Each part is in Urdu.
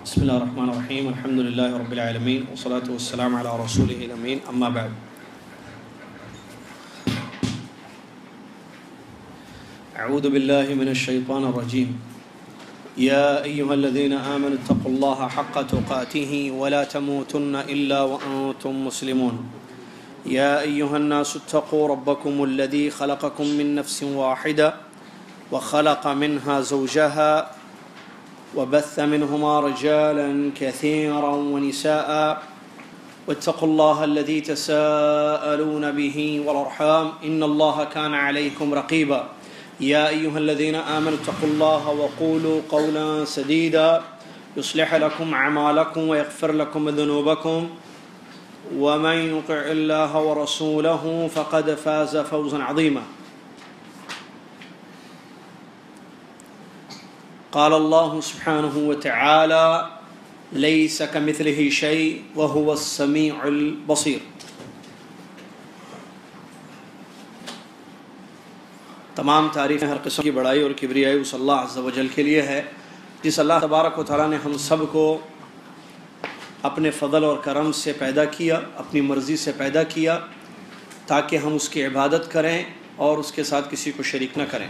بسم اللہ الرحمن الرحیم الحمد للہ رب العالمین والصلاة والسلام علی رسولہ الامین اما بعد اعوذ باللہ من الشیطان الرجیم یا ایہا الذین آمنوا اتقوا اللہ حق تقاتہ ولا تموتن الا وانتم مسلمون یا ایہا الناس اتقوا ربکم الذی خلقکم من نفس واحدہ وخلق منها زوجها وبث منهما رجالا كثيرا ونساء واتقوا الله الذي تساءلون به والأرحام إن الله كان عليكم رقيبا يا أيها الذين آمنوا اتقوا الله وقولوا قولا سديدا يصلح لكم أعمالكم ويغفر لكم ذنوبكم ومن يطع الله ورسوله فقد فاز فوزا عظيما قال الله سبحانه وتعالى ليس كمثله شيء وهو السميع البصير۔ تمام تعریفیں ہر قسم کی بڑائی اور کبریائی اس اللہ عز و جل کے لیے ہے جس اللہ تبارک و تعالیٰ نے ہم سب کو اپنے فضل اور کرم سے پیدا کیا، اپنی مرضی سے پیدا کیا تاکہ ہم اس کی عبادت کریں اور اس کے ساتھ کسی کو شریک نہ کریں۔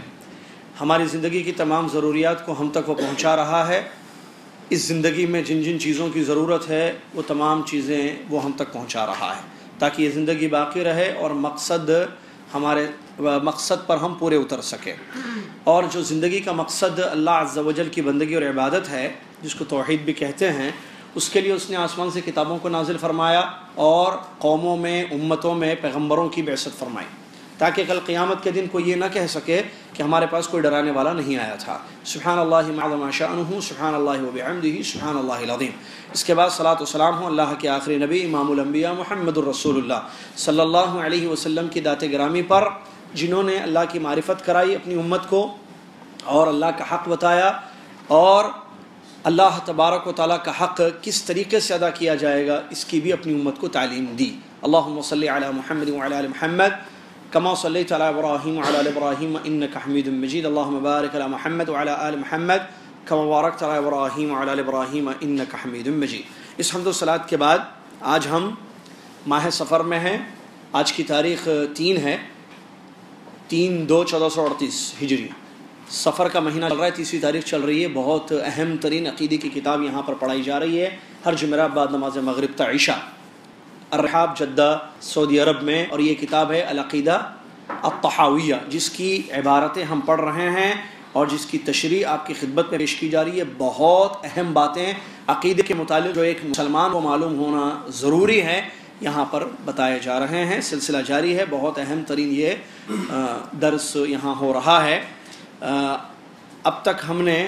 ہماری زندگی کی تمام ضروریات کو ہم تک وہ پہنچا رہا ہے۔ اس زندگی میں جن جن چیزوں کی ضرورت ہے وہ تمام چیزیں وہ ہم تک پہنچا رہا ہے تاکہ یہ زندگی باقی رہے اور ہمارے مقصد پر ہم پورے اتر سکیں۔ اور جو زندگی کا مقصد اللہ عز و جل کی بندگی اور عبادت ہے جس کو توحید بھی کہتے ہیں، اس کے لیے اس نے آسمان سے کتابوں کو نازل فرمایا اور قوموں میں امتوں میں پیغمبروں کی بعثت فرمائی تاکہ کل قیامت کے دن کوئی یہ نہ کہہ سکے کہ ہمارے پاس کوئی ڈرانے والا نہیں آیا تھا۔ سبحان اللہ ما شأنہ، سبحان اللہ وبحمدہ، سبحان اللہ العظیم۔ اس کے بعد صلاۃ و سلام ہو اللہ کے آخری نبی امام الانبیاء محمد الرسول اللہ صلی اللہ علیہ وسلم کی ذات گرامی پر، جنہوں نے اللہ کی معرفت کرائی اپنی امت کو اور اللہ کا حق بتایا اور اللہ تبارک و تعالیٰ کا حق کس طریقے سے ادا کیا جائے گا اس کی بھی اپنی امت کو تعلیم دی۔ اللہم صلی علی محمد وعلی آل محمد كما صليت على إبراهيم وعلى آل إبراهيم إنك حميد مجيد اللهم بارك على محمد وعلى آل محمد كما باركت على إبراهيم وعلى آل إبراهيم إنك حميد مجيد۔ اس حمد و صلاۃ کے بعد آج ہم ماہ سفر میں ہیں۔ آج کی تاریخ 3 ہے، 3/2/1438 ہجری۔ سفر کا مہینہ چل رہا ہے، 30ویں تاریخ چل رہی ہے۔ بہت اہم ترین عقیدے کی کتاب یہاں پر پڑھائی جا رہی ہے ہر جمعرات بعد نماز مغرب تا عشاء، الرحاب جدہ سعودی عرب میں، اور یہ کتاب ہے العقیدہ الطحاویہ جس کی عبارتیں ہم پڑھ رہے ہیں اور جس کی تشریح آپ کی خدمت میں پیش کی جا رہی ہے۔ بہت اہم باتیں عقیدے کے متعلق جو ایک مسلمان کو معلوم ہونا ضروری ہے یہاں پر بتائے جا رہے ہیں۔ سلسلہ جاری ہے، بہت اہم ترین یہ درس یہاں ہو رہا ہے۔ اب تک ہم نے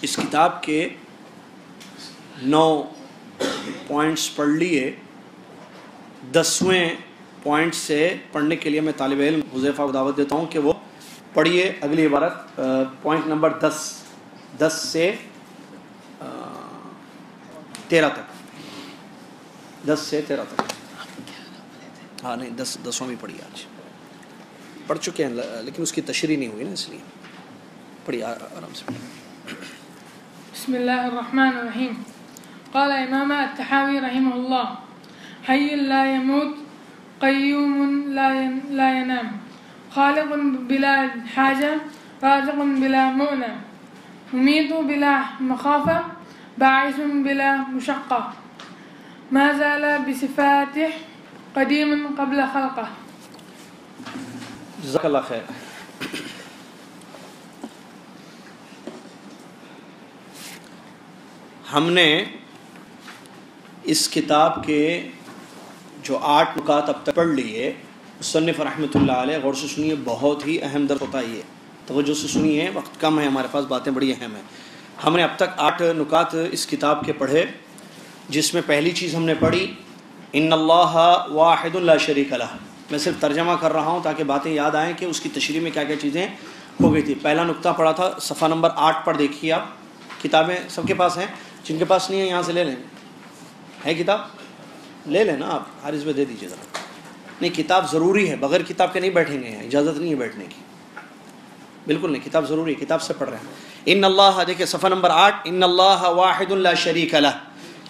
اس کتاب کے 9 پوائنٹس پڑھ لیے۔ 10ویں پوائنٹ سے پڑھنے کے لیے میں طالب علم حذیفہ کو دعوت دیتا ہوں کہ وہ پڑھیے اگلی عبارت، پوائنٹ نمبر 10 سے 13 تک، 10 سے 13 تک۔ ہاں نہیں، 10 میں پڑھیے، آج پڑھ چکے ہیں لیکن اس کی تشریح نہیں ہوئی نا، اس لیے پڑھیے آرام سے۔ بسم اللہ الرحمن الرحیم۔ قال امام الطحاوی رحمہ اللہ: حی لا يموت، قیوم لا ینام، خالق بلا حاجہ، رازق بلا مؤنہ، ممیت بلا مخافہ، باعث بلا مشقہ، ما زال بصفاتہ قدیم قبل خلقہ۔ جزاک اللہ خیر۔ ہم نے اس کتاب کے جو 8 نکات اب تک پڑھ لیے، مصنف رحمۃ اللہ علیہ، غور سے سنیے، بہت ہی اہم درس ہوتا ہے یہ، توجہ سے سنیے، وقت کم ہے ہمارے پاس، باتیں بڑی اہم ہیں۔ ہم نے اب تک 8 نکات اس کتاب کے پڑھے، جس میں پہلی چیز ہم نے پڑھی ان اللہ واحد لا شریک لہ۔ میں صرف ترجمہ کر رہا ہوں تاکہ باتیں یاد آئیں کہ اس کی تشریح میں کیا کیا چیزیں ہو گئی تھی۔ پہلا نقطہ پڑھا تھا، صفحہ نمبر 8 پر دیکھیے آپ، کتابیں سب کے پاس ہیں، جن کے پاس نہیں ہے یہاں سے لے لیں، ہے کتاب لے لیں نا آپ، حارث میں دے دیجیے ذرا۔ نہیں، کتاب ضروری ہے، بغیر کتاب کے نہیں بیٹھیں گے، اجازت نہیں ہے بیٹھنے کی۔ بالکل نہیں، کتاب ضروری ہے، کتاب سے پڑھ رہے ہیں۔ ان اللہ، دیکھیں صفحہ نمبر 8، ان اللہ واحد لا شریک لہ،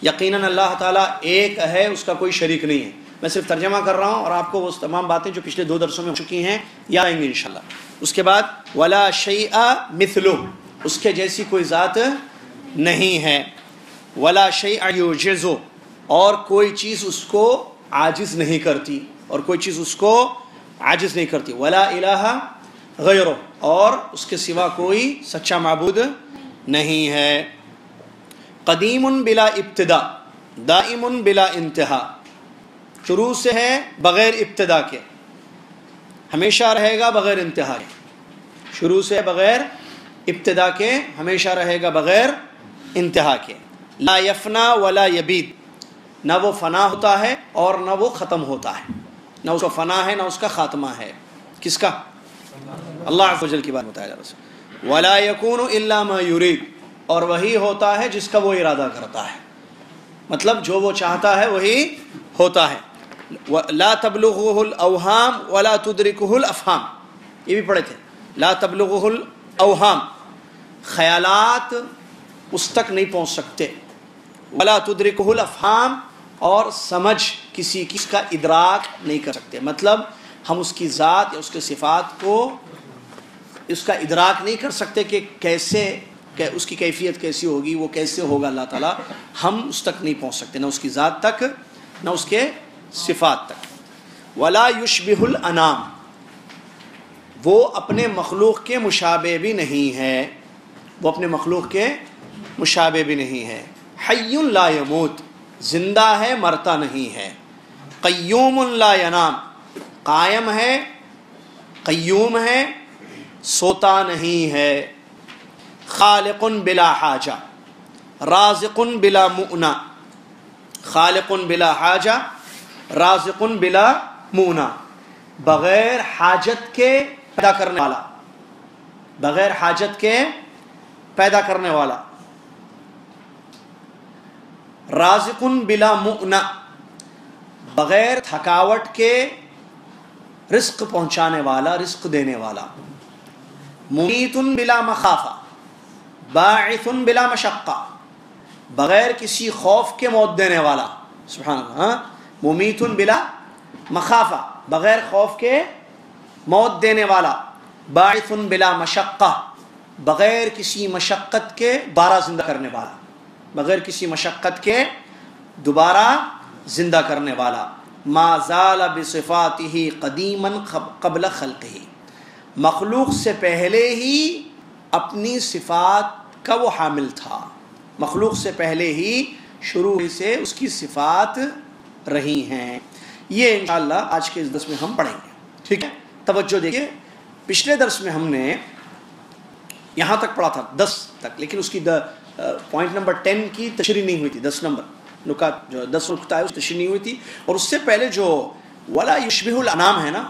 یقیناً اللہ تعالیٰ ایک ہے، اس کا کوئی شریک نہیں ہے۔ میں صرف ترجمہ کر رہا ہوں اور آپ کو وہ تمام باتیں جو پچھلے 2 درسوں میں ہو چکی ہیں یاد آئیں گے انشاءاللہ۔ اس کے بعد ولا شیء مثلہ، اس کے جیسی کوئی ذات نہیں ہے۔ ولا شیء یعجزہ، اور کوئی چیز اس کو عاجز نہیں کرتی، اور کوئی چیز اس کو عاجز نہیں کرتی۔ ولا الہ غیرہ، اور اس کے سوا کوئی سچا معبود نہیں ہے۔ قدیم بلا ابتدا، دائم بلا انتہا، شروع سے ہے بغیر ابتدا کے، ہمیشہ رہے گا بغیر انتہا کے۔ شروع سے بغیر ابتدا کے، ہمیشہ رہے گا بغیر انتہا کے۔ لا یفنا ولا یبید، نہ وہ فنا ہوتا ہے اور نہ وہ ختم ہوتا ہے، نہ اس کا فنا ہے نہ اس کا خاتمہ ہے۔ کس کا؟ اللہ عز و جل کی بات بتایا جا رہا ہے۔ ولا یکون الا ما یرید، اور وہی ہوتا ہے جس کا وہ ارادہ کرتا ہے، مطلب جو وہ چاہتا ہے وہی ہوتا ہے۔ لا تبلغہ الاوہام ولا تدرکہ الافہام، یہ بھی پڑھے تھے۔ لا تبلغہ الاوہام، خیالات اس تک نہیں پہنچ سکتے۔ ولا تدرکہ الافہام، اور سمجھ کسی کی اس کا ادراک نہیں کر سکتے، مطلب ہم اس کی ذات یا اس کے صفات کو اس کا ادراک نہیں کر سکتے کہ کیسے، کہ اس کی کیفیت کیسی ہوگی، وہ کیسے ہوگا اللہ تعالیٰ، ہم اس تک نہیں پہنچ سکتے، نہ اس کی ذات تک نہ اس کے صفات تک۔ ولا یشبہ الانام، وہ اپنے مخلوق کے مشابہ بھی نہیں ہے، وہ اپنے مخلوق کے مشابہ بھی نہیں ہے۔ حی لا یموت، زندہ ہے مرتا نہیں ہے۔ قیوم لا ینام، قائم ہے، قیوم ہے، سوتا نہیں ہے۔ خالق بلا حاجہ، رازق بلا مؤنہ، خالق بلا حاجہ، رازق بلا مؤنہ، بغیر حاجت کے پیدا کرنے والا، بغیر حاجت کے پیدا کرنے والا۔ رازق بلا مؤنہ، بغیر تھکاوٹ کے رزق پہنچانے والا، رزق دینے والا۔ ممیت بلا مخافہ، باعث بلا مشقہ، بغیر کسی خوف کے موت دینے والا۔ سبحان اللہ، ممیت بلا مخافہ، بغیر خوف کے موت دینے والا۔ باعث بلا مشقہ، بغیر کسی مشقت کے دوبارہ زندہ کرنے والا، بغیر کسی مشقت کے دوبارہ زندہ کرنے والا۔ ما زال بصفاتہ قدیما قبل خلقہ، مخلوق سے پہلے ہی اپنی صفات کا وہ حامل تھا، مخلوق سے پہلے ہی شروع سے اس کی صفات رہی ہیں۔ یہ انشاءاللہ آج کے اس درس میں ہم پڑھیں گے، ٹھیک ہے؟ توجہ دیکھیے، پچھلے درس میں ہم نے یہاں تک پڑھا تھا 10 تک، لیکن اس کی پوائنٹ نمبر 10 کی تشریح نہیں ہوئی تھی، 10 نمبر نکات جو 10 نکتہ ہے اس تشریح نہیں ہوئی تھی، اور اس سے پہلے جو ولا یشبہ الانام ہے نا،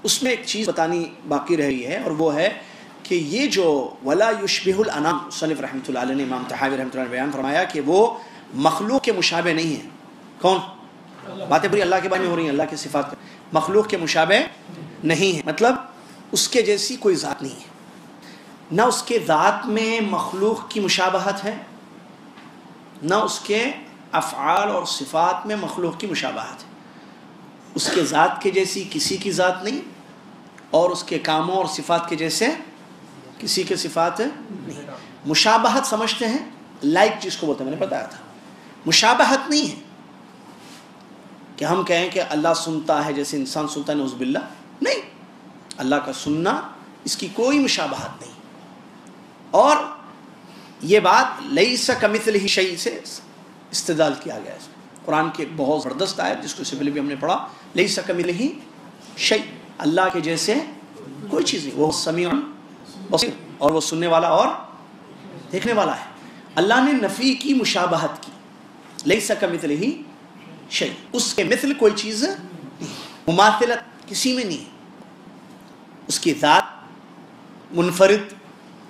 اس میں ایک چیز بتانی باقی رہ گئی ہے، اور وہ ہے کہ یہ جو ولا یشبہ الانام، مصنف رحمۃ اللہ علیہ نے، امام طحاوی رحمۃ اللہ علیہ نے بیان فرمایا کہ وہ مخلوق کے مشابہ نہیں ہے۔ کون؟ باتیں پوری اللہ کے بارے میں ہو رہی ہیں، اللہ کی صفات مخلوق کے مشابہ نہیں ہے، مطلب اس کے جیسی کوئی ذات نہیں ہے، نہ اس کے ذات میں مخلوق کی مشابہت ہے، نہ اس کے افعال اور صفات میں مخلوق کی مشابہت ہے۔ اس کے ذات کے جیسی کسی کی ذات نہیں، اور اس کے کاموں اور صفات کے جیسے کسی کے صفات نہیں۔ مشابہت سمجھتے ہیں لائک جس کو بولتے ہیں، میں نے بتایا تھا، مشابہت نہیں ہے کہ ہم کہیں کہ اللہ سنتا ہے جیسے انسان سنتا ہے، نعوذ باللہ، نہیں، اللہ کا سننا اس کی کوئی مشابہت نہیں۔ اور یہ بات لیس کمثلہ شیء سے استدلال کیا گیا ہے، قرآن کی ایک بہت زبردست آیت جس کو اس سے پہلے بھی ہم نے پڑھا، لیس کمثلہ شیء، اللہ کے جیسے کوئی چیز نہیں، وہ سمیع بصیر، اور وہ سننے والا اور دیکھنے والا ہے۔ اللہ نے نفی کی مشابہت کی، لیس کمثلہ شیء، اس کے مثل کوئی چیز نہیں، مماثلت کسی میں نہیں ہے، اس کی ذات منفرد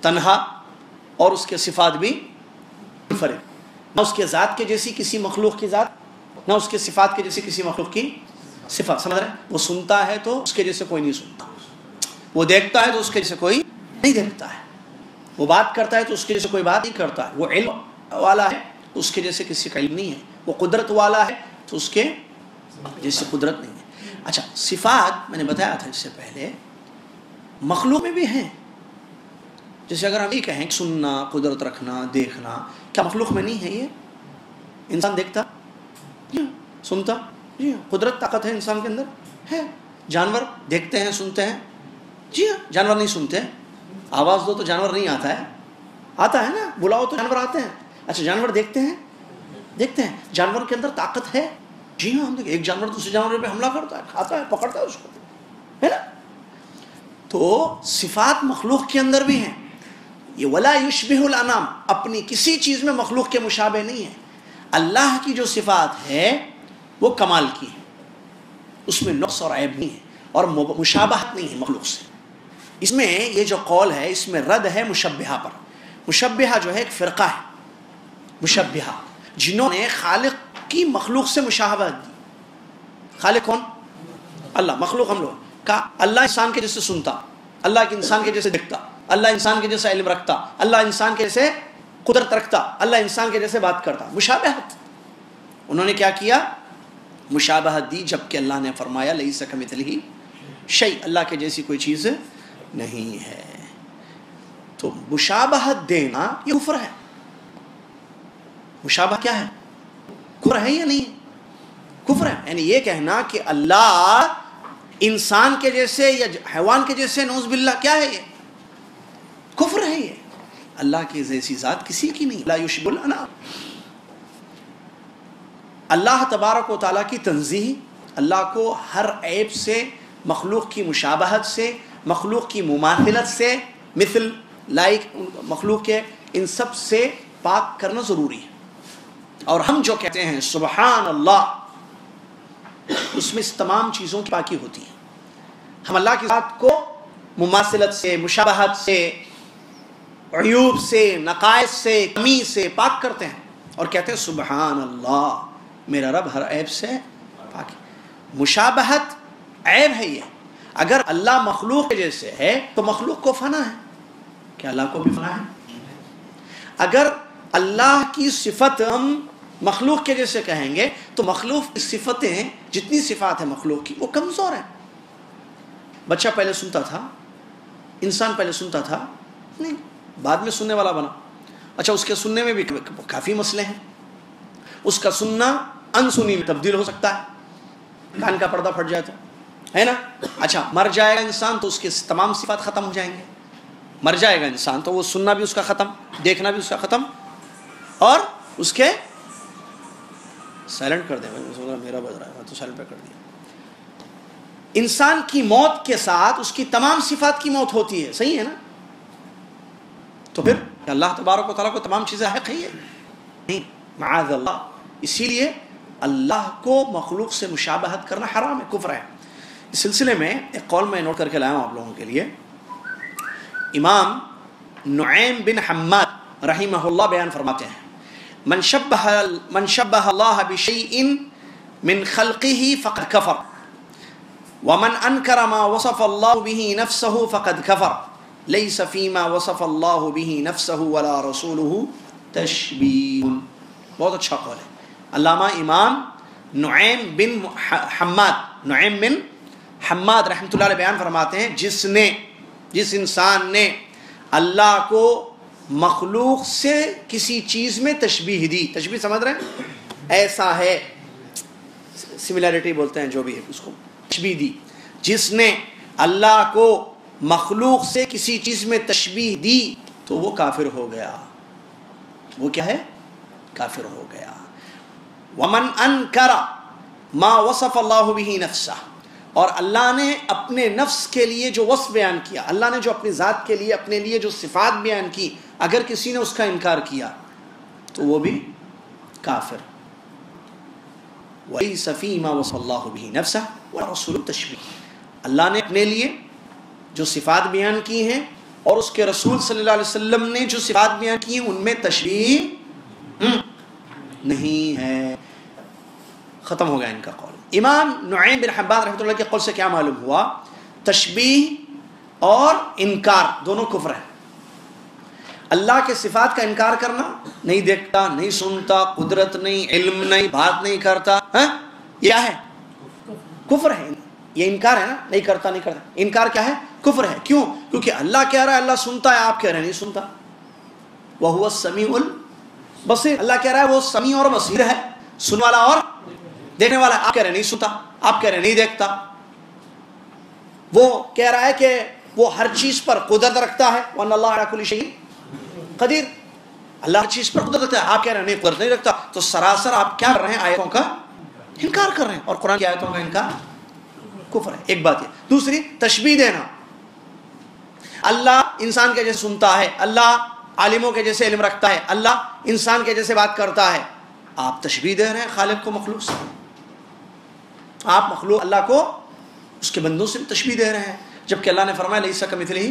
تنہا، اور اس کے صفات بھی منفرد، نہ اس کے ذات کے جیسی کسی مخلوق کی ذات، نہ اس کے صفات کے جیسی کسی مخلوق کی صفات۔ سمجھ رہے ہیں؟ وہ سنتا ہے تو اس کے جیسے کوئی نہیں سنتا، وہ دیکھتا ہے تو اس کے جیسے کوئی نہیں دیکھتا ہے. وہ بات کرتا ہے تو اس کے جیسے کوئی بات نہیں کرتا ہے. وہ علم والا ہے تو اس کے جیسے کسی کا علم نہیں ہے. وہ قدرت والا ہے تو اس کے جیسے قدرت نہیں ہے. اچھا صفات میں نے بتایا تھا اس سے پہلے مخلوق میں بھی ہیں. جیسے اگر ہم یہ کہیں کہ سننا، قدرت رکھنا، دیکھنا، کیا مخلوق میں نہیں ہے؟ یہ انسان دیکھتا جی ہاں، سنتا جی ہاں، قدرت طاقت ہے انسان کے اندر ہے. جانور دیکھتے ہیں، سنتے ہیں جی ہاں. جانور نہیں سنتے، آواز دو تو جانور نہیں آتا ہے، آتا ہے نا، بلاؤ تو جانور آتے ہیں. اچھا جانور دیکھتے ہیں، دیکھتے ہیں. جانور کے اندر طاقت ہے جی ہاں. ہم دیکھیں ایک جانور دوسرے جانور پہ حملہ کرتا ہے، کھاتا ہے، پکڑتا ہے اس کو، ہے نا. تو صفات مخلوق کے اندر بھی ہیں. یہ ولا یشبہ الانام، اپنی کسی چیز میں مخلوق کے مشابہ نہیں ہے. اللہ کی جو صفات ہے وہ کمال کی ہے، اس میں نقص اور عیب نہیں ہے اور مشابہت نہیں ہے مخلوق سے. اس میں یہ جو قول ہے اس میں رد ہے مشبہہ پر. مشبہہ جو ہے ایک فرقہ ہے، مشبہہ جنہوں نے خالق کی مخلوق سے مشابہت دی. خالق کون؟ اللہ. مخلوق ہم لوگ کا اللہ انسان کے جیسے سنتا، اللہ کے انسان کے جیسے دیکھتا، اللہ انسان کے جیسے علم رکھتا، اللہ انسان کے جیسے قدرت رکھتا، اللہ انسان کے جیسے بات کرتا. مشابہت. انہوں نے کیا کیا؟ مشابہت دی، جبکہ اللہ نے فرمایا لیس کمثلہ شیء، اللہ کے جیسی کوئی چیز نہیں ہے. تو مشابہت دینا یہ کفر ہے. مشابہ کیا ہے؟ کفر ہے یا نہیں؟ کفر ہے. یعنی یہ کہنا کہ اللہ انسان کے جیسے یا حیوان کے جیسے، نعوذ باللہ، کیا ہے یہ؟ کفر ہے. یہ اللہ کی جیسی ذات کسی کی نہیں. لا یشبہ الانام. اللہ تبارک و تعالیٰ کی تنزیہ، اللہ کو ہر عیب سے، مخلوق کی مشابہت سے، مخلوق کی مماثلت سے، مثل لائک مخلوق کے، ان سب سے پاک کرنا ضروری ہے. اور ہم جو کہتے ہیں سبحان اللہ، اس میں اس تمام چیزوں کی پاکی ہوتی ہے. ہم اللہ کی ذات کو مماثلت سے، مشابہت سے، عیوب سے، نقائص سے، کمی سے پاک کرتے ہیں اور کہتے ہیں سبحان اللہ، میرا رب ہر عیب سے پاک ہے. مشابہت عیب ہے. یہ اگر اللہ مخلوق کے جیسے ہے تو مخلوق کو فنا ہے. کیا اللہ کو بھی فنا ہے؟ اگر اللہ کی صفت ہم مخلوق کے جیسے کہیں گے تو مخلوق کی صفتیں، جتنی صفات ہیں مخلوق کی، وہ کمزور ہیں. بچہ پہلے سنتا تھا، انسان پہلے سنتا تھا نہیں، بعد میں سننے والا بنا. اچھا اس کے سننے میں بھی کافی مسئلے ہیں. اس کا سننا انسنی میں تبدیل ہو سکتا ہے، کان کا پردہ پھٹ جائے تو، ہے نا. اچھا مر جائے گا انسان تو اس کے تمام صفات ختم ہو جائیں گے. مر جائے گا انسان تو وہ سننا بھی اس کا ختم، دیکھنا بھی اس کا ختم، اور اس کے سائلنٹ کر دیں. میرا بج رہا ہے تو سائلنٹ پہ کر دیا. انسان کی موت کے ساتھ اس کی تمام صفات کی موت ہوتی ہے. صحیح ہے نا. تو پھر اللہ تبارک و تعالیٰ کو تمام چیزیں حق ہے نہیں، معاذ اللہ. اسی لیے اللہ کو مخلوق سے مشابہت کرنا حرام ہے، کفر ہے. اس سلسلے میں ایک قول میں نوٹ کر کے لایا ہوں آپ لوگوں کے لیے. امام نعیم بن حماد رحمہ اللہ بیان فرماتے ہیں من شبہ اللہ بشیء من خلقہ فقد کفر ومن انکر ما وصف اللہ به نفسہ فقد کفر لیس فیما وصف اللہ به نفسہ ولا رسولہ تشبیہ. بہت اچھا قول ہے. علامہ امام نعیم بن حماد رحمۃ اللہ علیہ بیان فرماتے ہیں جس انسان نے اللہ کو مخلوق سے کسی چیز میں تشبیہ دی. تشبیہ سمجھ رہے ہیں؟ ایسا ہے، سملیرٹی بولتے ہیں جو بھی ہے اس کو، تشبیہ دی. جس نے اللہ کو مخلوق سے کسی چیز میں تشبیہ دی تو وہ کافر ہو گیا. وہ کیا ہے؟ کافر ہو گیا. ومن انکر ما وصف اللہ به نفسہ، اور اللہ نے اپنے نفس کے لیے جو وصف بیان کیا، اللہ نے جو اپنی ذات کے لیے اپنے لیے جو صفات بیان کی، اگر کسی نے اس کا انکار کیا تو وہ بھی کافر. وَلَيْسَ فِي مَا وَصَفَ اللَّهُ بِهِ نَفْسَهُ وَرَسُولُ التَّشْبِيهِ. اللہ نے اپنے لیے جو صفات بیان کی ہیں اور اس کے رسول صلی اللہ علیہ وسلم نے جو صفات بیان کی ہیں ان میں تشبیہ نہیں ہے. ختم ہو گیا ان کا قول. امام نعیم بن حماد رحمۃ اللہ کے قول سے کیا معلوم ہوا؟ تشبیہ اور انکار دونوں کفر ہے۔ اللہ کے صفات کا انکار کرنا، نہیں دیکھتا، نہیں سنتا، قدرت نہیں، علم نہیں، بات نہیں کرتا، یہ ہے کفر ہے۔ یہ انکار ہے نا، نہیں کرتا نہیں کرتا، انکار کیا ہے؟ کفر ہے۔ کیوں؟ کیونکہ اللہ کہہ رہا ہے اللہ سنتا ہے، آپ کہہ رہے ہیں نہیں سنتا۔ وَهُوَ السَّمِيعُ الْبَصِيرُ، اللہ کہہ رہا ہے وہ سمیع اور بصیر ہے، سننے والا اور دیکھنے والا ہے، آپ کہہ رہے ہیں نہیں سنتا، آپ کہہ رہے ہیں نہیں دیکھتا۔ وہ کہہ رہا ہے کہ وہ ہر چیز پر قدرت رکھتا ہے، وَأَنَّ اللَّهَ عَلَىٰ كُلِّ شَيْءٍ قدیر، اللہ ہر چیز پر قدرت رکھتا ہے، آپ کہہ رہے ہیں نہیں قدرت نہیں رکھتا۔ تو سراسر آپ کیا کر رہے ہیں؟ آیتوں کا انکار کر رہے ہیں، اور قرآن کی آیتوں کا انکار کفر ہے۔ ایک بات یہ۔ دوسری، تشبیہ دینا، اللہ انسان کے جیسے سنتا ہے، اللہ عالموں کے جیسے علم رکھتا ہے، اللہ انسان کے جیسے بات کرتا ہے، آپ تشبیہ دے رہے ہیں خالق کو مخلوق سے۔ آپ مخلوق اللہ کو اس کے بندوں سے تشبیہ دے رہے ہیں، جبکہ اللہ نے فرمایا لیس کمثلہ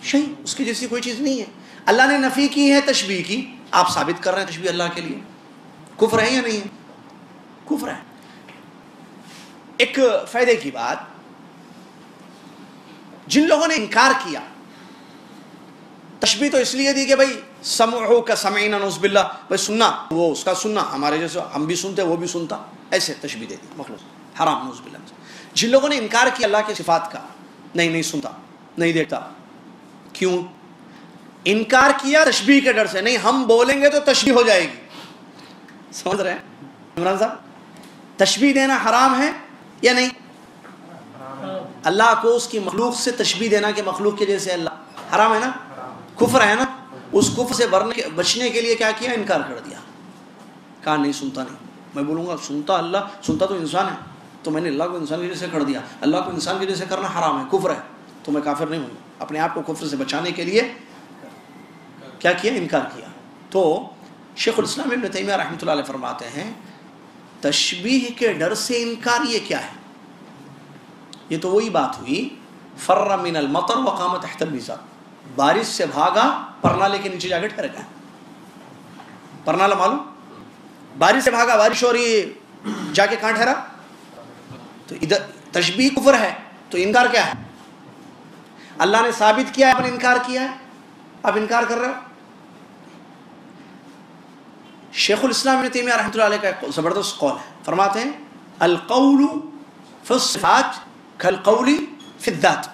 شیء، اس کی جیسی کوئی چیز نہیں ہے۔ اللہ نے نفی کی ہے تشبیہ کی، آپ ثابت کر رہے ہیں تشبیہ اللہ کے لیے، کفر ہے یا نہیں ہے؟ کفر ہے۔ ایک فائدے کی بات، جن لوگوں نے انکار کیا، تشبیہ تو اس لیے دی کہ بھائی سمعہ کا سمعنا نعوذ باللہ، بھائی سننا وہ اس کا سننا ہمارے جیسے ہم بھی سنتے وہ بھی سنتا، ایسے تشبیہ دے دی، مخلوق حرام نعوذ باللہ۔ جن لوگوں نے انکار کیا اللہ کے صفات کا، نہیں سنتا، نہیں دیکھتا، کیوں انکار کیا؟ تشبیہ کے ڈر سے، نہیں ہم بولیں گے تو تشبیہ ہو جائے گی۔ سمجھ رہے ہیں عمران صاحب؟ تشبیہ دینا حرام ہے یا نہیں؟ اللہ کو اس کی مخلوق سے تشبیہ دینا کہ مخلوق کے جیسے اللہ، حرام ہے نا، کفر ہے نا۔ اس کفر سے بچنے کے لیے کیا کیا؟ انکار کر دیا، کہا نہیں سنتا نہیں۔ میں بولوں گا سنتا اللہ، سنتا تو انسان ہے، تو میں نے اللہ کو انسان کے جیسے کر دیا، اللہ کو انسان کے جیسے کرنا حرام ہے، کفر ہے، تو میں کافر نہیں ہوں۔ اپنے آپ کو کفر سے بچانے کے لیے کیا کیا؟ انکار کیا۔ تو شیخ الاسلام ابن تیمیہ رحمۃ اللہ علیہ فرماتے ہیں تشبیہ کے ڈر سے انکار یہ کیا ہے؟ یہ تو وہی بات ہوئی فر من المطر وقام تحت المیزان، بارش سے بھاگا پرنالے کے نیچے جا کے ٹھہر گیا۔ پرنالہ معلوم؟ بارش سے بھاگا، بارش ہو رہی ہے، جا کے کہاں ٹھہرا؟ تو ادھر تشبیہ کفر ہے، تو انکار کیا ہے؟ اللہ نے ثابت کیا ہے، آپ نے انکار کیا ہے، آپ انکار کر رہے ہو۔ شیخ الاسلام ابن تیمیہ رحمۃ اللہ علیہ کا ایک زبردست قول ہے، فرماتے ہیں القول فی الصفات کالقول فی الذات،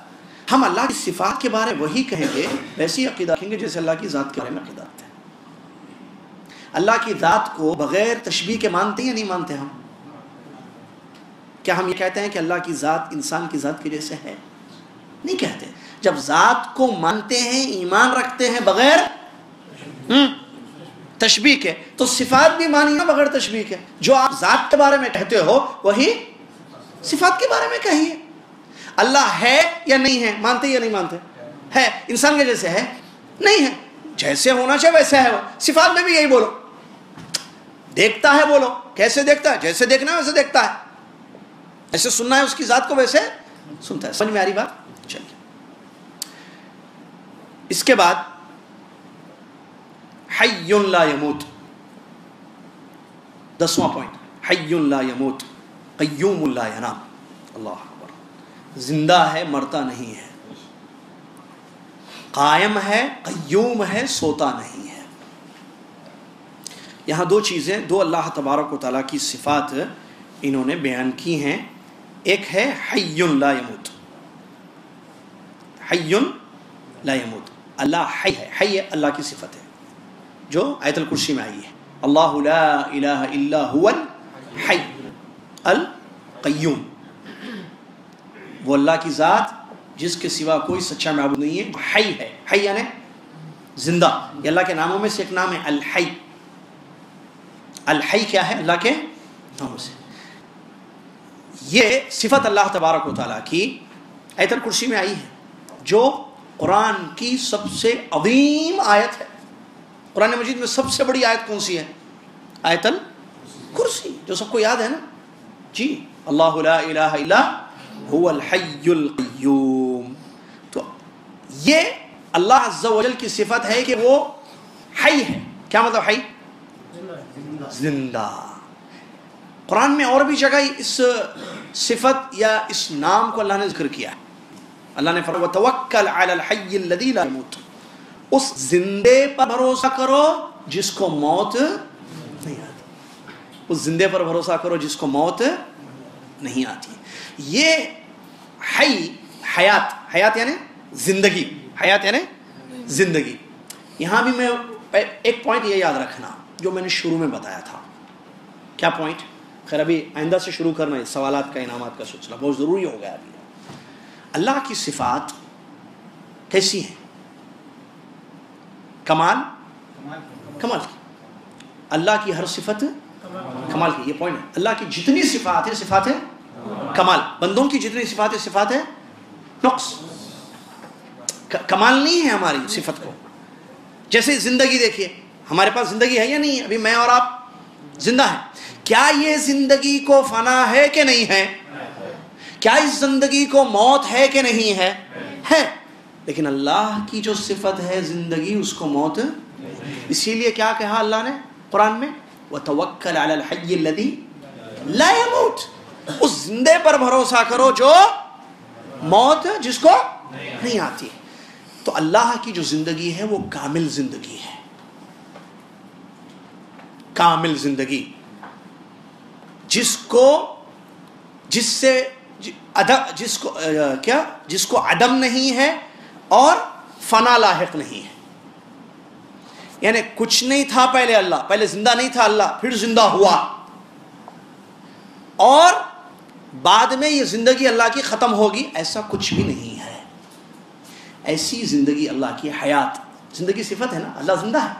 ہم اللہ کی صفات کے بارے وہی کہیں گے، ویسے ہی عقیدہ رکھیں گے جیسے اللہ کی ذات کے بارے میں عقیدہ رکھتے ہیں۔ اللہ کی ذات کو بغیر تشبیہ کے مانتے ہیں یا نہیں مانتے ہم؟ کیا ہم یہ کہتے ہیں کہ اللہ کی ذات انسان کی ذات کے جیسے ہے؟ نہیں کہتے۔ جب ذات کو مانتے ہیں، ایمان رکھتے ہیں بغیر تشبیہ کے، تو صفات بھی مانی نا بغیر تشبیہ کے۔ جو آپ ذات کے بارے میں کہتے ہو وہی صفات کے بارے میں کہیے۔ اللہ ہے یا نہیں ہے؟ مانتے یا نہیں مانتے؟ ہے، انسان کے جیسے ہے؟ نہیں ہے، جیسے ہونا چاہیے ویسے ہے وہ۔ صفات میں بھی یہی بولو، دیکھتا ہے بولو، کیسے دیکھتا ہے؟ جیسے دیکھنا ہے ویسے دیکھتا ہے، ایسے سننا ہے اس کی ذات کو ویسے سنتا ہے۔ سمجھ میں آ رہی بات؟ چلیے اس کے بعد حی لا یموت، 10واں پوائنٹ، حی لا یموت قیوم لا ینام، اللہ اکبر، زندہ ہے مرتا نہیں ہے، قائم ہے، قیوم ہے، سوتا نہیں ہے۔ یہاں دو چیزیں، دو اللہ تبارک و تعالیٰ کی صفات انہوں نے بیان کی ہیں۔ ایک ہے حی لا یموت، حی لا یموت، اللہ حی ہے، حی اللہ کی صفت ہے جو آیت الکرسی میں آئی ہے، اللہ لا الہ الا هو الحی القیوم، وہ اللہ کی ذات جس کے سوا کوئی سچا معبود نہیں ہے، حی ہے، حی یعنی زندہ۔ یہ اللہ کے ناموں میں سے ایک نام ہے الحی۔ الحی کیا ہے؟ اللہ کے ناموں سے۔ یہ صفت اللہ تبارک و تعالیٰ کی آیت الکرسی میں آئی ہے، جو قرآن کی سب سے عظیم آیت ہے۔ قرآن مجید میں سب سے بڑی آیت کون سی ہے؟ آیت الکرسی، جو سب کو یاد ہے نا جی، اللہ لا الہ الا هو الحی القیوم۔ تو یہ اللہ عز و جل کی صفت ہے کہ وہ حی ہے۔ کیا مطلب حی؟ زندہ۔ قرآن میں اور بھی جگہ اس صفت یا اس نام کو اللہ نے ذکر کیا ہے۔ اللہ نے فرمایا وتوکل علی الحی الذی لا یموت، اس زندے پر بھروسہ کرو جس کو موت نہیں آتی، اس زندے پر بھروسہ کرو جس کو موت نہیں آتی. یہ حیات یعنی زندگی، حیات یعنی زندگی. یہاں بھی میں ایک پوائنٹ یہ یاد رکھنا جو میں نے شروع میں بتایا تھا. کیا پوائنٹ؟ خیر ابھی آئندہ سے شروع کرنا ہے سوالات کا، انعامات کا سلسلہ بہت ضروری ہو گیا. ابھی اللہ کی صفات کیسی ہیں؟ کمال کی. اللہ کی ہر صفت کمال کی، یہ پوائنٹ ہے. اللہ کی جتنی صفات ہیں صفات ہیں کمال، بندوں کی جتنی صفات ہیں صفات ہیں نقص. کمال نہیں ہے ہماری صفت کو. جیسے زندگی دیکھیے، ہمارے پاس زندگی ہے یا نہیں ہے؟ ابھی میں اور آپ زندہ ہیں. کیا یہ زندگی کو فنا ہے کہ نہیں ہے؟ کیا اس زندگی کو موت ہے کہ نہیں ہے؟ ہے. لیکن اللہ کی جو صفت ہے زندگی، اس کو موت. اسی لیے کیا کہا اللہ نے قرآن میں؟ وَتَوَكَّلْ عَلَى الْحَيِّ الَّذِي لَا يَمُوتُ، اس زندے پر بھروسہ کرو جو موت جس کو نہیں آتی. تو اللہ کی جو زندگی ہے وہ کامل زندگی ہے. کامل زندگی جس کو عدم نہیں ہے اور فنا لاحق نہیں ہے. یعنی کچھ نہیں تھا پہلے، اللہ پہلے زندہ نہیں تھا، اللہ پھر زندہ ہوا، اور بعد میں یہ زندگی اللہ کی ختم ہوگی، ایسا کچھ بھی نہیں ہے. ایسی زندگی اللہ کی حیات، زندگی صفت ہے نا، اللہ زندہ ہے.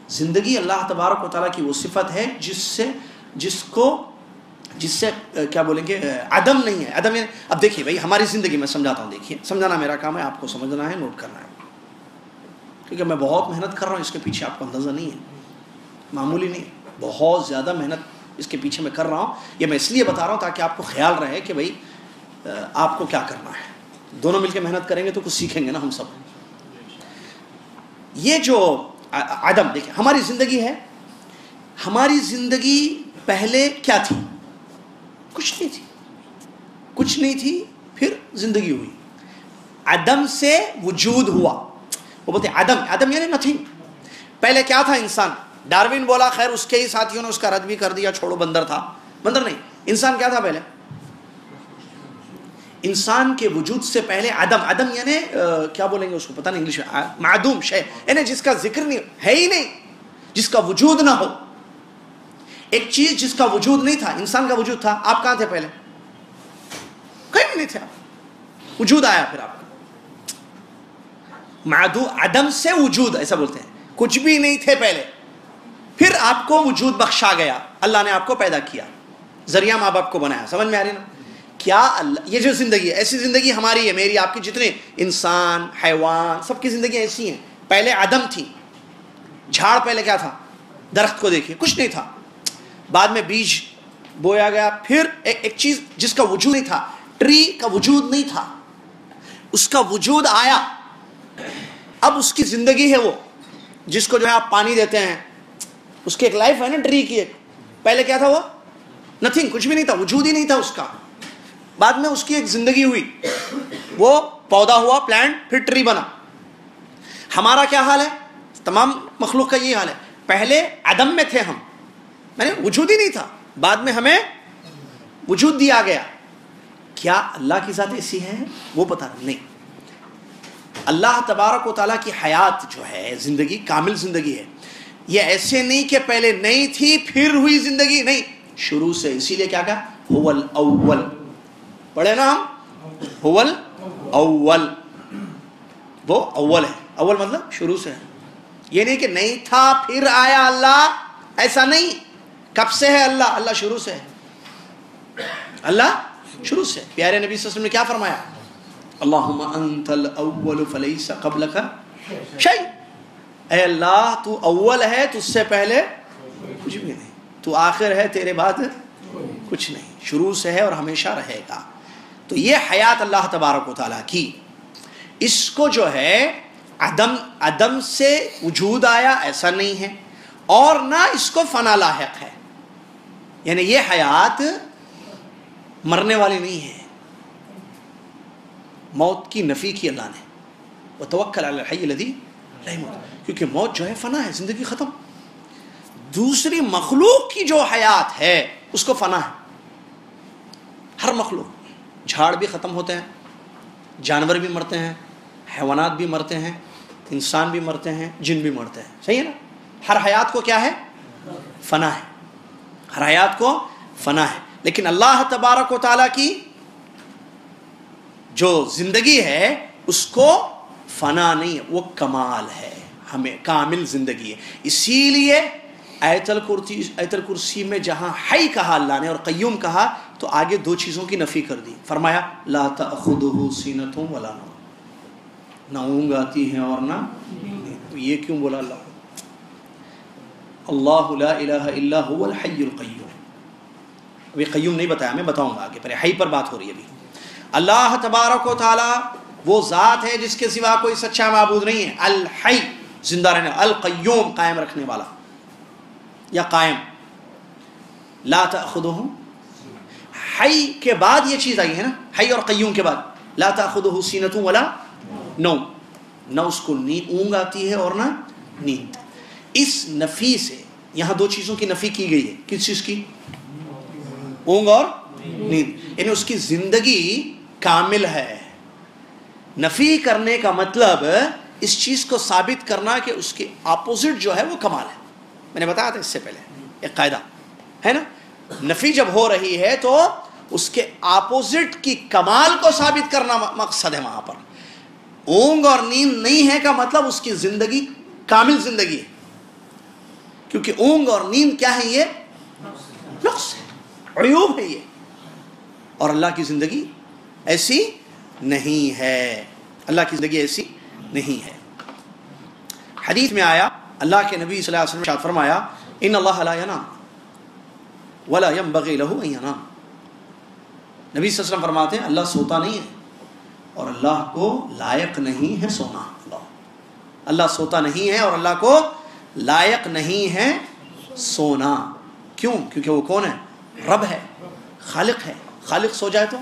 زندگی اللہ تبارک و تعالیٰ کی وہ صفت ہے جس سے کیا بولیں گے عدم نہیں ہے. عدم یعنی اب دیکھیے بھائی ہماری زندگی میں سمجھاتا ہوں، دیکھیے سمجھانا میرا کام ہے، آپ کو سمجھنا ہے، نوٹ کرنا ہے، کیونکہ میں بہت محنت کر رہا ہوں اس کے پیچھے، آپ کو اندازہ نہیں ہے، معمولی نہیں، بہت زیادہ محنت اس کے پیچھے میں کر رہا ہوں. یہ میں اس لیے بتا رہا ہوں تاکہ آپ کو خیال رہے کہ بھائی آپ کو کیا کرنا ہے. دونوں مل کے محنت کریں گے تو کچھ سیکھیں گے نا ہم سب. یہ جو عدم، دیکھیں ہماری زندگی ہے، ہماری زندگی پہلے کیا تھی؟ کچھ نہیں تھی، پھر زندگی ہوئی. عدم سے وجود ہوا. وہ بولتے ہیں عدم یعنی نتھنگ. پہلے کیا تھا انسان؟ ڈاروین بولا، خیر اس کے ہی ساتھیوں نے اس کا رد بھی کر دیا، چھوڑو بندر تھا. بندر نہیں، انسان کیا تھا پہلے؟ انسان کے وجود سے پہلے عدم یعنی کیا بولیں گے اس کو، پتہ نہیں انگلش میں، معدوم شے، یعنی جس کا ذکر نہیں ہے ہی نہیں، جس کا وجود نہ ہو. ایک چیز جس کا وجود نہیں تھا. انسان کا وجود تھا، آپ کہاں تھے پہلے؟ کہیں بھی نہیں تھے آپ، وجود آیا پھر آپ کا. عدم سے وجود ایسا بولتے ہیں، کچھ بھی نہیں تھے پہلے، پھر آپ کو وجود بخشا گیا، اللہ نے آپ کو پیدا کیا، ذریعہ ماں باپ کو بنایا. سمجھ میں آ رہی نا؟ کیا اللہ یہ جو زندگی ہے، ایسی زندگی ہماری ہے، میری، آپ کی، جتنے انسان حیوان سب کی زندگی ایسی ہیں. پہلے عدم تھی. جھاڑ پہلے کیا تھا؟ درخت کو دیکھیے، کچھ نہیں تھا، بعد میں بیج بویا گیا. پھر ایک چیز جس کا وجود نہیں تھا، ٹری کا وجود نہیں تھا، اس کا وجود آیا، اب اس کی زندگی ہے. وہ جس کو جو ہے آپ پانی دیتے ہیں، اس کی ایک لائف ہے نا ٹری کی. ایک پہلے کیا تھا؟ وہ نتھنگ، کچھ بھی نہیں تھا، وجود ہی نہیں تھا اس کا. بعد میں اس کی ایک زندگی ہوئی، وہ پودا ہوا، پلانٹ، پھر ٹری بنا. ہمارا کیا حال ہے؟ تمام مخلوق کا یہ حال ہے. پہلے عدم میں تھے ہم، یعنی وجود ہی نہیں تھا، بعد میں ہمیں وجود دیا گیا. کیا اللہ کی ذات ایسی ہے؟ وہ پتہ نہیں. اللہ تبارک و تعالیٰ کی حیات جو ہے، زندگی کامل زندگی ہے. یہ ایسے نہیں کہ پہلے نہیں تھی پھر ہوئی زندگی، نہیں، شروع سے. اسی لیے کیا کہا؟ هو الاول. پڑھے نا ہم، هو الاول، وہ اول ہے. اول مطلب شروع سے ہے. یہ نہیں کہ نہیں تھا پھر آیا اللہ، ایسا نہیں. کب سے ہے اللہ؟ اللہ شروع سے ہے. اللہ شروع سے. پیارے نبی صلی اللہ علیہ وسلم نے کیا فرمایا؟ اللہم انت الاول فلیس قبلک شیء. اے اللہ تو اول ہے، تجھ سے پہلے کچھ بھی نہیں، تو آخر ہے، تیرے بعد کچھ نہیں، شروع سے ہے اور ہمیشہ رہے گا. تو یہ حیات اللہ تبارک و تعالیٰ کی، اس کو جو ہے عدم سے وجود آیا ایسا نہیں ہے، اور نہ اس کو فنا لاحق ہے. یعنی یہ حیات مرنے والی نہیں ہے. موت کی نفی کی اللہ نے، وتوکل علی الحی الذی لا یموت، کیونکہ موت جو ہے فنا ہے، زندگی ختم. دوسری مخلوق کی جو حیات ہے اس کو فنا ہے. ہر مخلوق، جھاڑ بھی ختم ہوتے ہیں، جانور بھی مرتے ہیں، حیوانات بھی مرتے ہیں، انسان بھی مرتے ہیں، جن بھی مرتے ہیں. صحیح ہے نا؟ ہر حیات کو کیا ہے؟ فنا ہے. ہر حیات کو فنا ہے. لیکن اللہ تبارک و تعالیٰ کی جو زندگی ہے اس کو فنا نہیں ہے، وہ کمال ہے، ہمیں کامل زندگی ہے. اسی لیے آیت الکرسی میں جہاں حی کہا اللہ نے اور قیوم کہا تو آگے دو چیزوں کی نفی کر دی. فرمایا لا تأخذہ سینۃ ولا نوم، نہ اونگ آتی ہے اور نہ نیند. یہ کیوں بولا اللہ؟ اللہ لا الہ الا هو الحی القیوم. ابھی قیوم نہیں بتایا، میں بتاؤں گا آگے، پر حی پر بات ہو رہی ہے ابھی. اللہ تبارک و تعالی وہ ذات ہے جس کے سوا کوئی سچا معبود نہیں ہے. الحی زندہ رہنے، القیوم قائم رکھنے والا یا قائم. لا تأخذہ، حی کے بعد یہ چیز آئی ہے نا، حی اور قیوم کے بعد لا تأخذہ سینۃ ولا نوم، نہ اس کو اونگ آتی ہے اور نہ نیند. اس نفی سے یہاں دو چیزوں کی نفی کی گئی ہے. کس چیز کی؟ اونگ اور نیند. یعنی اس کی زندگی کامل ہے. نفی کرنے کا مطلب اس چیز کو ثابت کرنا کہ اس کے اپوزٹ جو ہے وہ کمال ہے. میں نے بتایا تھا اس سے پہلے ایک قاعدہ ہے نا، نفی جب ہو رہی ہے تو اس کے اپوزٹ کی کمال کو ثابت کرنا مقصد ہے. وہاں پر اونگ اور نیند نہیں ہے کا مطلب اس کی زندگی کامل زندگی ہے، کیونکہ اونگ اور نیند کیا ہے؟ یہ نقص ہے، عیوب ہے یہ. اور اللہ کی زندگی ایسی نہیں ہے، اللہ کی زندگی ایسی نہیں ہے. حدیث میں آیا، اللہ کے نبی صلی اللہ علیہ وسلم نے ارشاد فرمایا ان اللہ لا ینام ولا ينبغي له ان ينام. نبی صلی اللہ علیہ وسلم فرماتے ہیں اللہ سوتا نہیں ہے اور اللہ کو لائق نہیں ہے سونا. اللہ سوتا نہیں ہے اور اللہ کو لائق نہیں ہے سونا. کیوں؟ کیونکہ وہ کون ہے؟ رب ہے، خالق ہے. خالق سو جائے تو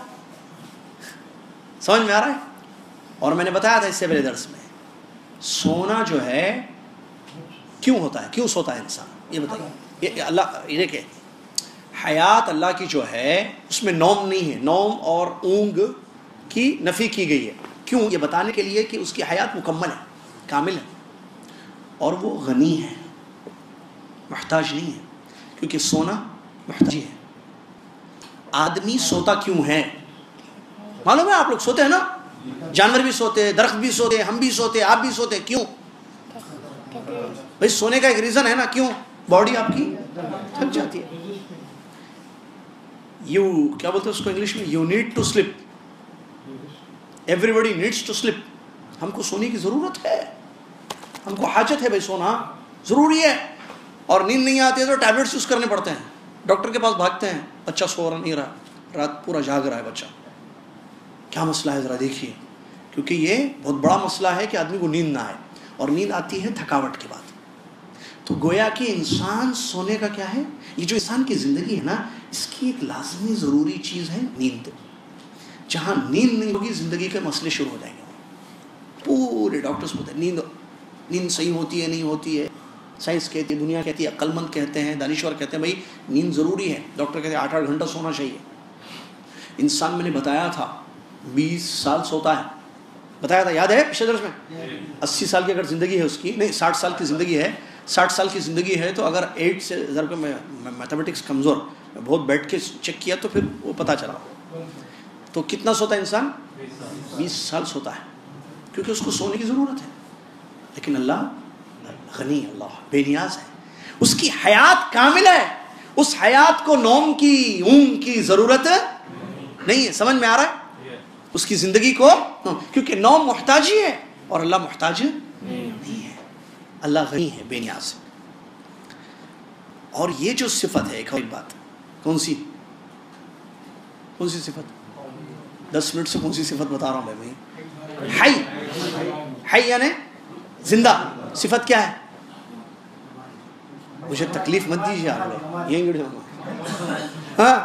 سمجھ میں آ رہا ہے؟ اور میں نے بتایا تھا اس سے پہلے درس میں، سونا جو ہے کیوں ہوتا ہے، کیوں سوتا ہے انسان؟ یہ بتائیے. یہ اللہ، یہ دیکھیں حیات اللہ کی جو ہے اس میں نوم نہیں ہے، نوم اور اونگ کی نفی کی گئی ہے. کیوں؟ یہ بتانے کے لیے کہ اس کی حیات مکمل ہے، کامل ہے، اور وہ غنی ہے، محتاج نہیں ہے. کیونکہ سونا محتاجی ہے. آدمی سوتا کیوں ہے؟ معلوم ہے آپ لوگ سوتے ہیں نا، جانور بھی سوتے، درخت بھی سوتے، ہم بھی سوتے، آپ بھی سوتے. کیوں بھائی؟ سونے کا ایک ریزن ہے نا. کیوں؟ باڈی آپ کی تھک جاتی ہے. یو کیا بولتے ہیں اس کو انگلش میں؟ You need to sleep. Everybody needs to sleep. ہم کو سونے کی ضرورت ہے، ہم کو حاجت ہے بھائی، سونا ضروری ہے. اور نیند نہیں آتی ہے تو ٹیبلٹس یوز کرنے پڑتے ہیں، ڈاکٹر کے پاس بھاگتے ہیں، بچہ سو رہا نہیں رہا، رات پورا جاگ رہا ہے بچہ. کیا مسئلہ ہے ذرا دیکھیے. کیونکہ یہ بہت بڑا مسئلہ ہے کہ آدمی کو نیند نہ آئے، اور نیند آتی ہے تھکاوٹ کے بعد. تو گویا کہ انسان سونے کا کیا ہے، یہ جو انسان کی زندگی ہے نا، اس کی ایک لازمی ضروری چیز ہے نیند. جہاں نیند نہیں ہوگی زندگی کے مسئلے شروع ہو جائیں گے. پورے ڈاکٹرز بولتے ہیں نیند صحیح ہوتی ہے نہیں ہوتی ہے. سائنس کہتی ہے، دنیا کہتی ہے، عقل مند کہتے ہیں، دانشور کہتے ہیں بھائی نیند ضروری ہے. ڈاکٹر کہتے ہیں 8-8 گھنٹہ سونا چاہیے. انسان میں نے بتایا تھا 20 سال سوتا ہے، بتایا تھا، یاد ہے پچھلے درس میں؟ 80 سال کی اگر زندگی ہے اس کی، نہیں 60 سال کی زندگی ہے، 60 سال کی زندگی ہے تو اگر 8 سے ضرب میں میتھمیٹکس کمزور، میں بہت بیٹھ کے چیک کیا تو پھر وہ پتہ چلا. تو کتنا سوتا ہے انسان؟ 20 سال سوتا ہے، کیونکہ اس کو سونے کی ضرورت ہے. لیکن اللہ غنی، اللہ بے نیاز ہے، اس کی حیات کامل ہے. اس حیات کو نوم کی، اونگ کی ضرورت نہیں ہے. سمجھ میں آ رہا ہے؟ اس کی زندگی کو، کیونکہ نوم محتاجی ہے اور اللہ محتاج نہیں ہے. اللہ غنی ہے، بے نیاز ہے. اور یہ جو صفت ہے، ایک اور بات، کون سی صفت؟ 10 منٹ سے کون سی صفت بتا رہا ہوں بھائی؟ حی یعنی زندہ. صفت کیا ہے؟ مجھے تکلیف مت دیجیے آپ لوگ، یہ ہاں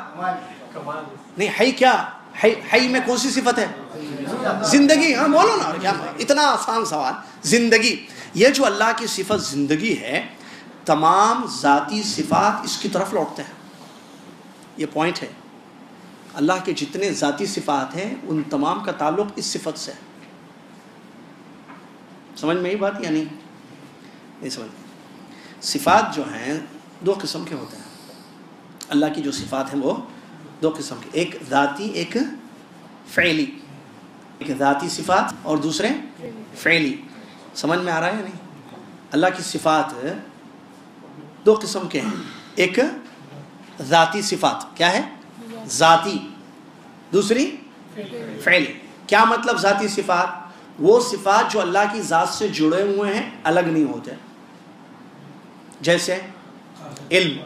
نہیں. حی کیا؟ حی میں کون سی صفت ہے؟ زندگی. ہاں بولو نا, کیا اتنا آسان سوال. زندگی, یہ جو اللہ کی صفت زندگی ہے, تمام ذاتی صفات اس کی طرف لوٹتے ہیں. یہ پوائنٹ ہے. اللہ کے جتنے ذاتی صفات ہیں ان تمام کا تعلق اس صفت سے ہے. سمجھ میں یہ بات یا نہیں سمجھ. صفات جو ہیں دو قسم کے ہوتے ہیں. اللہ کی جو صفات ہیں وہ دو قسم کے, ایک ذاتی ایک فعلی. ایک ذاتی صفات اور دوسرے فعلی. سمجھ میں آ رہا ہے یا نہیں؟ اللہ کی صفات دو قسم کے ہیں. ایک ذاتی صفات, کیا ہے؟ ذاتی. دوسری فعلی. کیا مطلب ذاتی صفات؟ وہ صفات جو اللہ کی ذات سے جڑے ہوئے ہیں, الگ نہیں ہوتے. جیسے علم,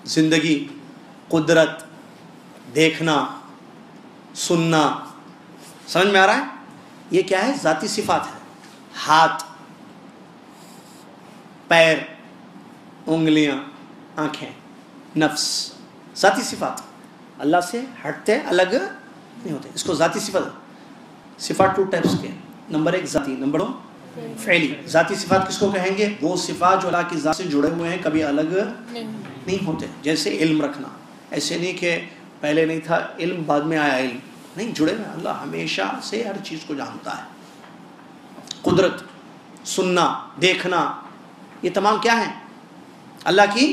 زندگی, قدرت, دیکھنا, سننا. سمجھ میں آ رہا ہے؟ یہ کیا ہے؟ ذاتی صفات ہے. ہاتھ, پیر, انگلیاں, آنکھیں, نفس, ذاتی صفات. اللہ سے ہٹتے, الگ نہیں ہوتے. اس کو ذاتی صفات. صفات 2 ٹائپس کے. نمبر 1 ذاتی, نمبر 2 فعلی. ذاتی صفات کس کو کہیں گے؟ وہ صفات جو اللہ کی ذات سے جڑے ہوئے ہیں, کبھی الگ نہیں ہوتے. جیسے علم رکھنا, ایسے نہیں کہ پہلے نہیں تھا علم بعد میں آیا علم, نہیں, جڑے ہوئے. اللہ ہمیشہ سے ہر چیز کو جانتا ہے. قدرت, سننا, دیکھنا, یہ تمام کیا ہیں؟ اللہ کی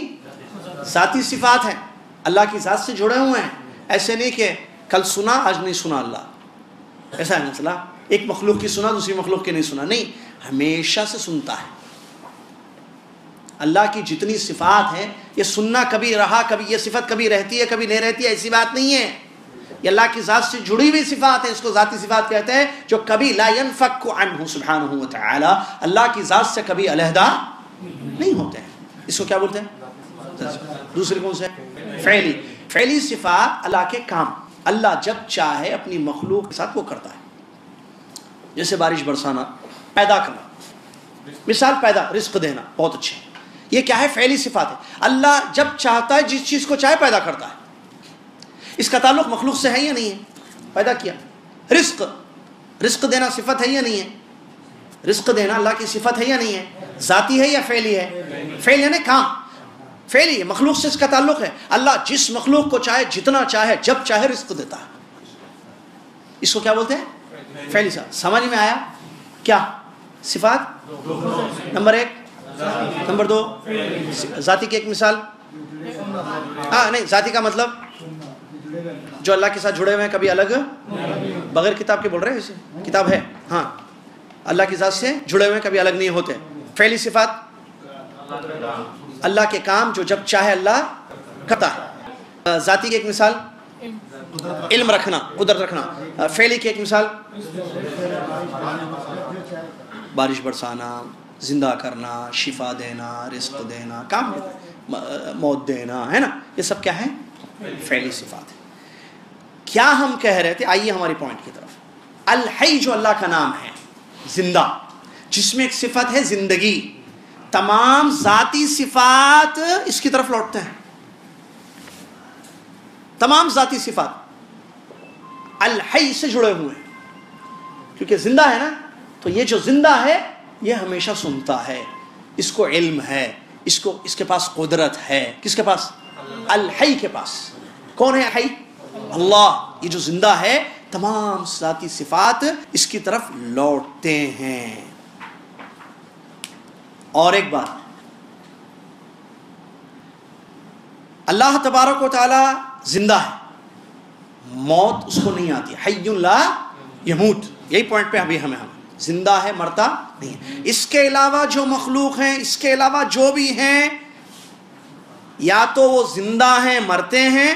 ذاتی صفات ہیں. اللہ کی ذات سے جڑے ہوئے ہیں. ایسے نہیں کہ کل سنا آج نہیں سنا. اللہ ایسا ہے مسئلہ, ایک مخلوق کی سنا دوسری مخلوق کی نہیں سنا, نہیں, ہمیشہ سے سنتا ہے. اللہ کی جتنی صفات ہیں, یہ سننا کبھی رہا, کبھی یہ صفت کبھی رہتی ہے کبھی نہیں رہتی ہے, ایسی بات نہیں ہے. یہ اللہ کی ذات سے جڑی ہوئی صفات ہیں, اس کو ذاتی صفات کہتے ہیں, جو کبھی لا ينفك عنہ سبحانہ وتعالی, اللہ کی ذات سے کبھی علیحدہ نہیں ہوتے ہیں. اس کو کیا بولتے ہیں؟ دوسرے کون سے؟ فعلی. فعلی صفات اللہ کے کام, اللہ جب چاہے اپنی مخلوق کے ساتھ وہ کرتا ہے. جیسے بارش برسانا, پیدا کرنا, مثال پیدا, رزق دینا, بہت اچھے. یہ کیا ہے؟ فعلی صفات ہے. اللہ جب چاہتا ہے جس چیز کو چاہے پیدا کرتا ہے. اس کا تعلق مخلوق سے ہے یا نہیں ہے؟ پیدا کیا. رزق دینا صفت ہے یا نہیں ہے؟ رزق دینا اللہ کی صفت ہے یا نہیں ہے؟ ذاتی ہے یا فعلی ہے؟ فعل ہے نا, کام فعلی ہے, مخلوق سے اس کا تعلق ہے. اللہ جس مخلوق کو چاہے, جتنا چاہے, جب چاہے رزق دیتا ہے. اس کو کیا بولتے ہیں؟ فعلی صفات. سمجھ میں آیا کیا؟ صفات نمبر 1, نمبر 2 ذاتی کی ایک مثال. ہاں نہیں, ذاتی کا مطلب جو اللہ کے ساتھ جڑے ہوئے ہیں, کبھی الگ, بغیر کتاب کے بول رہے ہیں, اسے کتاب ہے, ہاں, اللہ کی ذات سے جڑے ہوئے ہیں, کبھی الگ نہیں ہوتے. فعلی صفات اللہ کے کام جو جب چاہے اللہ کرتا ہے. ذاتی کی ایک مثال علم رکھنا, قدرت رکھنا. فعلی کی ایک مثال بارش برسانا, زندہ کرنا, شفا دینا, رزق دینا, کام, موت دینا, ہے نا. یہ سب کیا ہے؟ فعلی صفات ہے. کیا ہم کہہ رہے تھے؟ آئیے ہماری پوائنٹ کی طرف. الحی جو اللہ کا نام ہے, زندہ, جس میں ایک صفت ہے زندگی, تمام ذاتی صفات اس کی طرف لوٹتے ہیں. تمام ذاتی صفات الحی سے جڑے ہوئے ہیں, کیونکہ زندہ ہے نا. تو یہ جو زندہ ہے یہ ہمیشہ سنتا ہے, اس کو علم ہے, اس کے پاس قدرت ہے. کس کے پاس؟ الحی کے پاس. کون ہے الحی؟ اللہ. یہ جو زندہ ہے, تمام ذاتی صفات اس کی طرف لوٹتے ہیں. اور ایک بات, اللہ تبارک و تعالی زندہ ہے, موت اس کو نہیں آتی. حی لا یموت, یہی پوائنٹ پہ ابھی ہم زندہ ہے, مرتا نہیں ہے. اس کے علاوہ جو مخلوق ہیں, اس کے علاوہ جو بھی ہیں, یا تو وہ زندہ ہیں مرتے ہیں,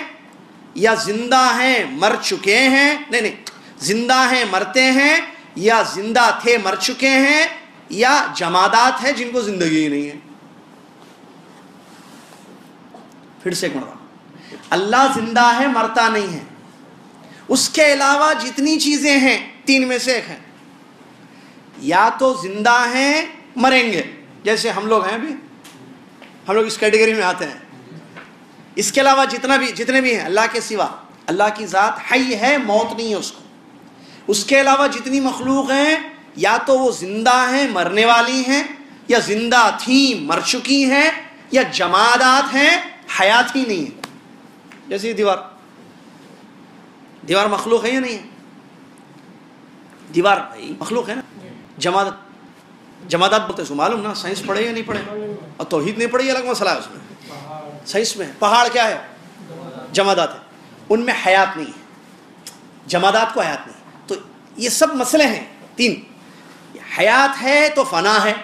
یا زندہ ہیں مر چکے ہیں. نہیں, زندہ ہیں مرتے ہیں, یا زندہ تھے مر چکے ہیں, یا جمادات ہیں جن کو زندگی ہی نہیں ہے. پھر سے ایک مرتبہ, اللہ زندہ ہے, مرتا نہیں ہے. اس کے علاوہ جتنی چیزیں ہیں, 3 میں سے ایک ہیں, یا تو زندہ ہیں مریں گے, جیسے ہم لوگ ہیں بھی, ہم لوگ اس کیٹیگری میں آتے ہیں. اس کے علاوہ جتنے بھی ہیں اللہ کے سوا, اللہ کی ذات حی ہے, موت نہیں ہے اس کو. اس کے علاوہ جتنی مخلوق ہیں یا تو وہ زندہ ہیں مرنے والی ہیں، یا زندہ تھیں مر چکی ہیں، یا جمادات ہیں حیات ہی نہیں ہے۔ جیسے دیوار مخلوق ہے یا نہیں ہے؟ دیوار بھائی مخلوق ہے نا۔ جمادات بولتے ہیں، معلوم نا، سائنس پڑھے یا نہیں پڑھے، اور توحید نہیں پڑھی الگ مسئلہ ہے اس میں، سائنس میں پہاڑ کیا ہے؟ جمادات ہے، ان میں حیات نہیں ہے، جمادات کو حیات نہیں۔ تو یہ سب مسئلے ہیں تین، حیات ہے تو فنا ہے،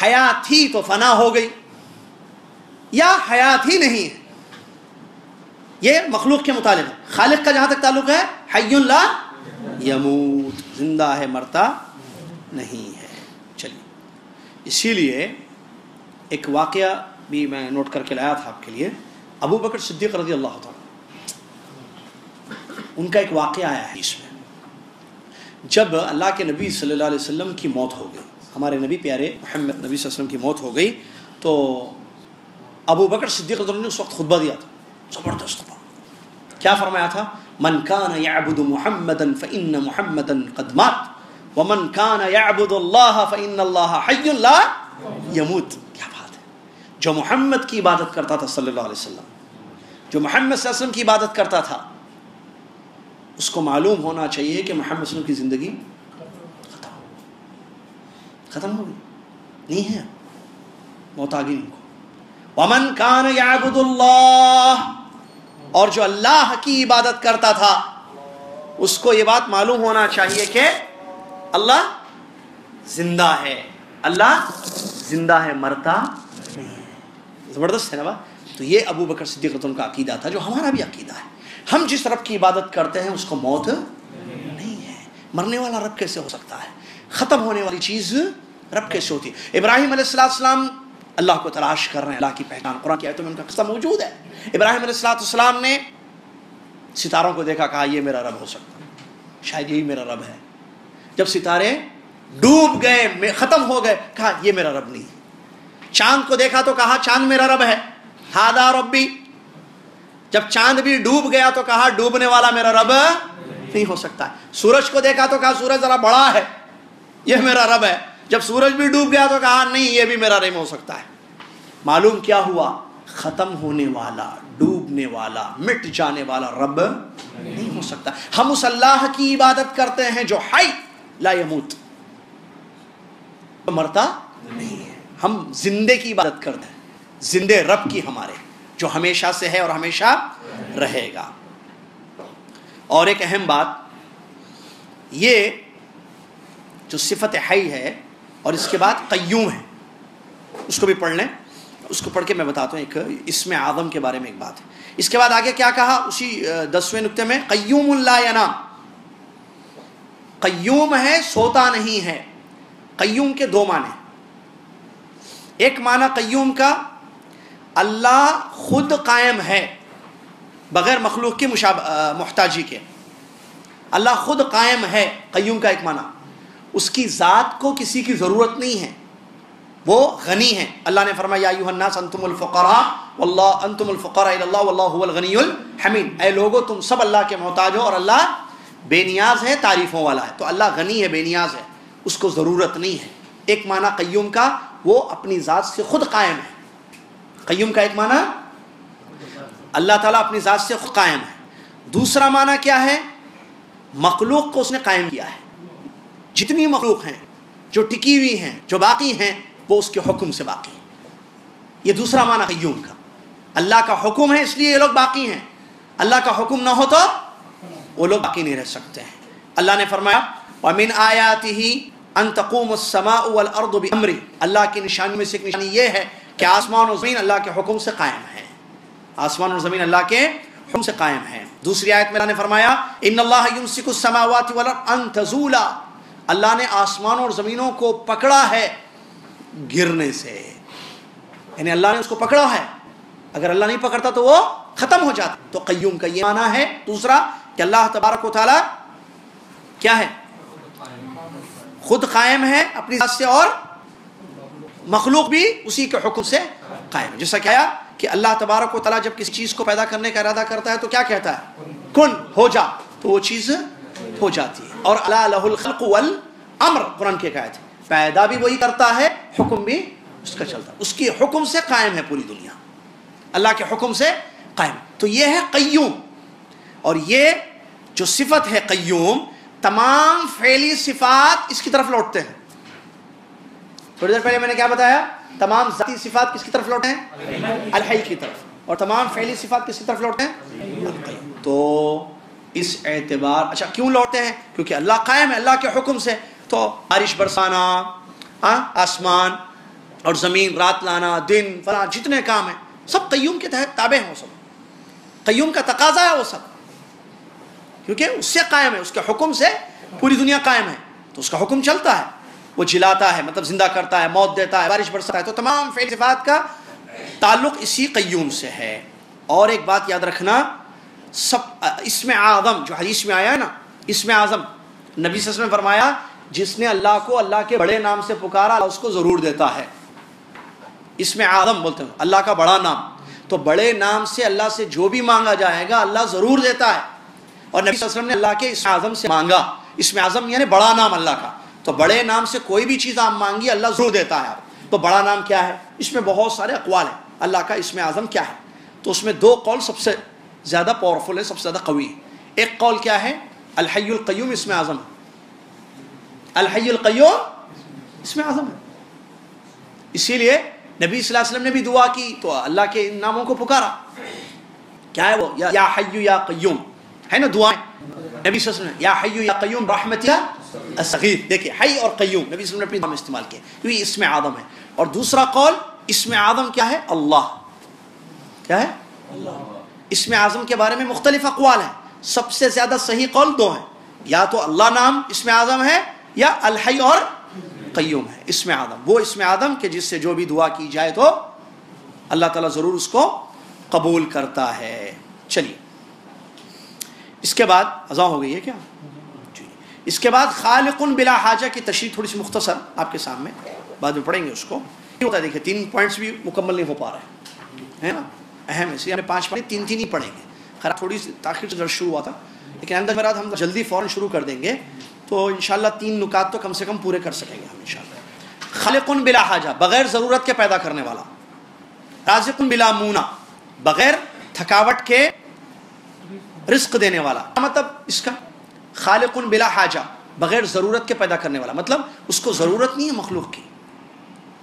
حیات تھی تو فنا ہو گئی، یا حیات ہی نہیں ہے۔ یہ مخلوق کے متعلق ہے۔ خالق کا جہاں تک تعلق ہے، حی لا یموت، زندہ ہے مرتا نہیں ہے۔ چلیے، اسی لیے ایک واقعہ بھی میں نوٹ کر کے لایا تھا آپ کے لیے۔ ابو بکر صدیق رضی اللہ تعالیٰ، ان کا ایک واقعہ آیا ہے اس میں، جب اللہ کے نبی صلی اللہ علیہ وسلم کی موت ہو گئی، ہمارے نبی پیارے محمد نبی صلی اللہ علیہ وسلم کی موت ہو گئی، تو ابو بکر صدیق رضی اللہ عنہ نے اس وقت خطبہ دیا تھا، زبردست خطبہ۔ کیا فرمایا تھا؟ من کان یعبد محمدا فإن محمدا قد مات ومن کان یعبد اللہ فإن اللہ حی لا یموت۔ کیا بات ہے! جو محمد کی عبادت کرتا تھا صلی اللہ علیہ وسلم، جو محمد صلی اللہ علیہ وسلم کی عبادت کرتا تھا، اس کو معلوم ہونا چاہیے کہ محمد صلی اللہ علیہ وسلم کی زندگی ختم ہو گئی، نہیں ہے، موت آ گئی ان کو۔ ومن کان یعبد اللہ، اور جو اللہ کی عبادت کرتا تھا اس کو یہ بات معلوم ہونا چاہیے کہ اللہ زندہ ہے، اللہ زندہ ہے مرتا نہیں ہے۔ زبردست ہے نا بات؟ تو یہ ابو بکر صدیق رضی اللہ عنہ کا عقیدہ تھا، جو ہمارا بھی عقیدہ ہے۔ ہم جس رب کی عبادت کرتے ہیں اس کو موت نہیں ہے۔ مرنے والا رب کیسے ہو سکتا ہے؟ ختم ہونے والی چیز رب کیسے ہوتی ہے؟ ابراہیم علیہ السلام اللہ کو تلاش کر رہے ہیں، اللہ کی پہچان قرآن کی آیتوں میں ان کا قصہ موجود ہے۔ ابراہیم علیہ السلام نے ستاروں کو دیکھا، کہا یہ میرا رب ہو سکتا ہے، شاید یہی میرا رب ہے۔ جب ستارے ڈوب گئے، ختم ہو گئے، کہا یہ میرا رب نہیں۔ چاند کو دیکھا تو کہا چاند میرا رب ہے، ہاذا ربی۔ جب چاند بھی ڈوب گیا تو کہا ڈوبنے والا میرا رب نہیں ہو سکتا ہے۔ سورج کو دیکھا تو کہا سورج ذرا بڑا ہے، یہ میرا رب ہے۔ جب سورج بھی ڈوب گیا تو کہا نہیں، یہ بھی میرا نہیں ہو سکتا ہے۔ معلوم کیا ہوا؟ ختم ہونے والا، ڈوبنے والا، مٹ جانے والا رب نہیں ہو سکتا۔ ہم اس اللہ کی عبادت کرتے ہیں جو حی لا یموت، مرتا نہیں ہے۔ ہم زندے کی عبادت کرتے ہیں، زندے رب کی، ہمارے جو ہمیشہ سے ہے اور ہمیشہ رہے گا۔ اور ایک اہم بات، یہ جو صفت حی ہے اور اس کے بعد قیوم ہے، اس کو بھی پڑھ لیں۔ اس کو پڑھ کے میں بتاتا ہوں، ایک اسم اعظم کے بارے میں ایک بات ہے۔ اس کے بعد آگے کیا کہا اسی 10ویں نکتے میں؟ قیوم لا ینام، قیوم ہے سوتا نہیں ہے۔ قیوم کے دو معنی، ایک معنی قیوم کا اللہ خود قائم ہے بغیر مخلوق کی محتاجی کے، اللہ خود قائم ہے، قیوم کا ایک معنی۔ اس کی ذات کو کسی کی ضرورت نہیں ہے، وہ غنی ہے۔ اللہ نے فرمایا یا ایھا الناس انتم الفقراء واللہ انتم الفقراء الی اللہ واللہ هو الغنی الحمید، اے لوگو تم سب اللہ کے محتاج ہو اور اللہ بے نیاز ہے، تعریفوں والا ہے۔ تو اللہ غنی ہے، بے نیاز ہے، اس کو ضرورت نہیں ہے۔ ایک معنی قیوم کا، وہ اپنی ذات سے خود قائم ہے۔ قیوم کا ایک معنی اللہ تعالیٰ اپنی ذات سے خود قائم ہے۔ دوسرا معنی کیا ہے؟ مخلوق کو اس نے قائم کیا ہے۔ جتنی مخلوق ہیں جو ٹکی ہوئی ہیں، جو باقی ہیں، وہ اس کے حکم سے باقی ہیں۔ یہ دوسرا معنی قیوم کا، اللہ کا حکم ہے اس لیے یہ لوگ باقی ہیں، اللہ کا حکم نہ ہو تو وہ لوگ باقی نہیں رہ سکتے ہیں۔ اللہ نے فرمایا وَمِنْ آيَاتِهِ أَن تَقُومُ السَّمَاءُ وَالْأَرْضُ بِأَمْرِهِ، اللہ کی نشانی میں سے ایک نشانی یہ ہے کہ آسمان اور زمین اللہ کے حکم سے قائم ہے، آسمان اور زمین اللہ کے حکم سے قائم ہے۔ دوسری آیت میں اللہ نے فرمایا إِنَّ اللَّهَ يُمْسِكُ السَّمَاوَاتِ وَالْأَرْضَ أَن تَزُولَا، اللہ نے آسمان اور زمینوں کو پکڑا ہے گرنے سے، یعنی اللہ نے اس کو پکڑا ہے، اگر اللہ نہیں پکڑتا تو وہ ختم ہو جاتا۔ تو قیوم کا یہ معنی ہے۔ دوسرا کہ اللہ تبارک و تعالی کیا ہے؟ خود قائم ہے اپنی ذات سے، اور مخلوق بھی اسی کے حکم سے قائم ہے۔ جیسا کہا کہ اللہ تبارک و تعالی جب کسی چیز کو پیدا کرنے کا ارادہ کرتا ہے تو کیا کہتا ہے؟ کن، ہو جا، تو وہ چیز ہو جاتی ہے۔ اور الا لہ الخلق والامر، قرآن کی ایک آیت ہے، پیدا بھی وہی کرتا ہے، حکم بھی اس کا چلتا ہے، اس کے حکم سے قائم ہے پوری دنیا، اللہ کے حکم سے قائم. تو یہ ہے قیوم. اور یہ جو صفت ہے قیوم، تمام فعلی صفات اس کی طرف لوٹتے ہیں. تھوڑی دیر پہلے میں نے کیا بتایا؟ تمام ذاتی صفات کس کی طرف لوٹے ہیں؟ الحی کی طرف. اور تمام فعلی صفات کس کی طرف لوٹے ہیں؟ القیوم. تو اس اعتبار، اچھا کیوں لوٹتے ہیں؟ کیونکہ اللہ قائم ہے اللہ کے حکم سے. تو بارش برسانا، آسمان اور زمین، رات لانا، دن، فلاں جتنے کام ہیں سب قیوم کے تحت تابع ہیں. وہ سب قیوم کا تقاضا ہے، وہ سب کیونکہ اس سے قائم ہے، اس کے حکم سے پوری دنیا قائم ہے. تو اس کا حکم چلتا ہے، وہ جلاتا ہے مطلب زندہ کرتا ہے، موت دیتا ہے، بارش برساتا ہے. تو تمام فعل صفات کا تعلق اسی قیوم سے ہے. اور ایک بات یاد رکھنا، سب اسم اعظم جو حدیث میں آیا ہے نا، اسم اعظم نبی صلی اللہ علیہ وسلم نے فرمایا جس نے اللہ کو اللہ کے بڑے نام سے پکارا اللہ اس کو ضرور دیتا ہے. اسم اعظم بولتے ہیں اللہ کا بڑا نام. تو بڑے نام سے اللہ سے جو بھی مانگا جائے گا اللہ ضرور دیتا ہے. اور نبی صلی اللہ علیہ وسلم نے اللہ کے اسم اعظم سے مانگا. اسم اعظم یعنی بڑا نام اللہ کا. تو بڑے نام سے کوئی بھی چیز آپ مانگی اللہ ضرور دیتا ہے. تو بڑا نام کیا ہے؟ اس میں بہت سارے اقوال ہیں. اللہ کا اسم اعظم کیا ہے؟ تو اس میں دو قول سب سے زیادہ پاورفل ہے، سب سے زیادہ قوی ہے. ایک قول کیا ہے؟ الحی القیوم اسم اعظم ہے. الحی القیوم اسم اعظم ہے. اسی لیے نبی صلی اللہ علیہ وسلم نے بھی دعا کی تو اللہ کے ان ناموں کو پکارا. کیا ہے وہ؟ یا حی یا قیوم ہے نا دعائیں. نبی صلی اللہ علیہ وسلم نے یا حی یا قیوم برحمتک استغیث. دیکھیے حی اور قیوم نبی صلی اللہ علیہ وسلم نے اپنے نام استعمال کیا کیونکہ یہ اسم اعظم ہے. اور دوسرا قول اسم اعظم کیا ہے؟ اللہ. کیا ہے؟ اسم اعظم کے بارے میں مختلف اقوال ہیں. سب سے زیادہ صحیح قول دو ہیں، یا تو اللہ نام اسم اعظم ہے یا الحی اور قیوم ہے اسم اعظم. وہ اسم اعظم کہ جس سے جو بھی دعا کی جائے تو اللہ تعالیٰ ضرور اس کو قبول کرتا ہے. چلیے اس کے بعد اذان ہو گئی ہے کیا جی. اس کے بعد خالق بلا حاجہ کی تشریح تھوڑی سی مختصر آپ کے سامنے، بعد میں پڑھیں گے اس کو. یہ ہوتا ہے دیکھیے 3 پوائنٹس بھی مکمل نہیں ہو پا رہے ہیں نا، اہم ہے، اس لیے ہمیں 5 پڑھیں، 3 ہی پڑھیں گے. خیر تھوڑی سی تاخیر سے درس شروع ہوا تھا لیکن اندر میرا ہم جلدی فوراً شروع کر دیں گے تو انشاءاللہ 3 نکات تو کم سے کم پورے کر سکیں گے ہم انشاءاللہ. خالق بلا حاجہ بغیر ضرورت کے پیدا کرنے والا. رازق بلا مونا بغیر تھکاوٹ کے رزق دینے والا. مطلب اس کا خالق بلا حاجہ بغیر ضرورت کے پیدا کرنے والا، مطلب اس کو ضرورت نہیں ہے مخلوق کی.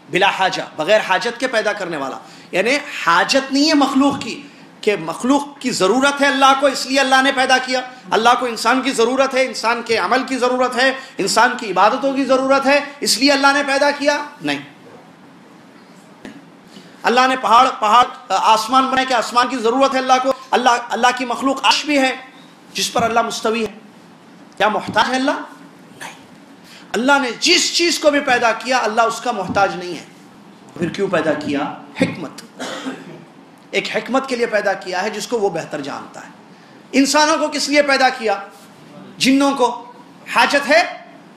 بلا حاجہ بغیر حاجت کے پیدا کرنے والا، یعنی حاجت نہیں ہے مخلوق کی کہ مخلوق کی ضرورت ہے اللہ کو اس لیے اللہ نے پیدا کیا. اللہ کو انسان کی ضرورت ہے، انسان کے عمل کی ضرورت ہے، انسان کی عبادتوں کی ضرورت ہے اس لیے اللہ نے پیدا کیا. نہیں، اللہ نے پہاڑ آسمان بنائے کہ آسمان کی ضرورت ہے اللہ کو. اللہ کی مخلوق عرش بھی ہے جس پر اللہ مستوی ہے. کیا محتاج ہے اللہ؟ نہیں. اللہ نے جس چیز کو بھی پیدا کیا اللہ اس کا محتاج نہیں ہے. پھر کیوں پیدا کیا؟ حکمت. ایک حکمت کے لیے پیدا کیا ہے جس کو وہ بہتر جانتا ہے. انسانوں کو کس لیے پیدا کیا؟ جنوں کو حاجت ہے،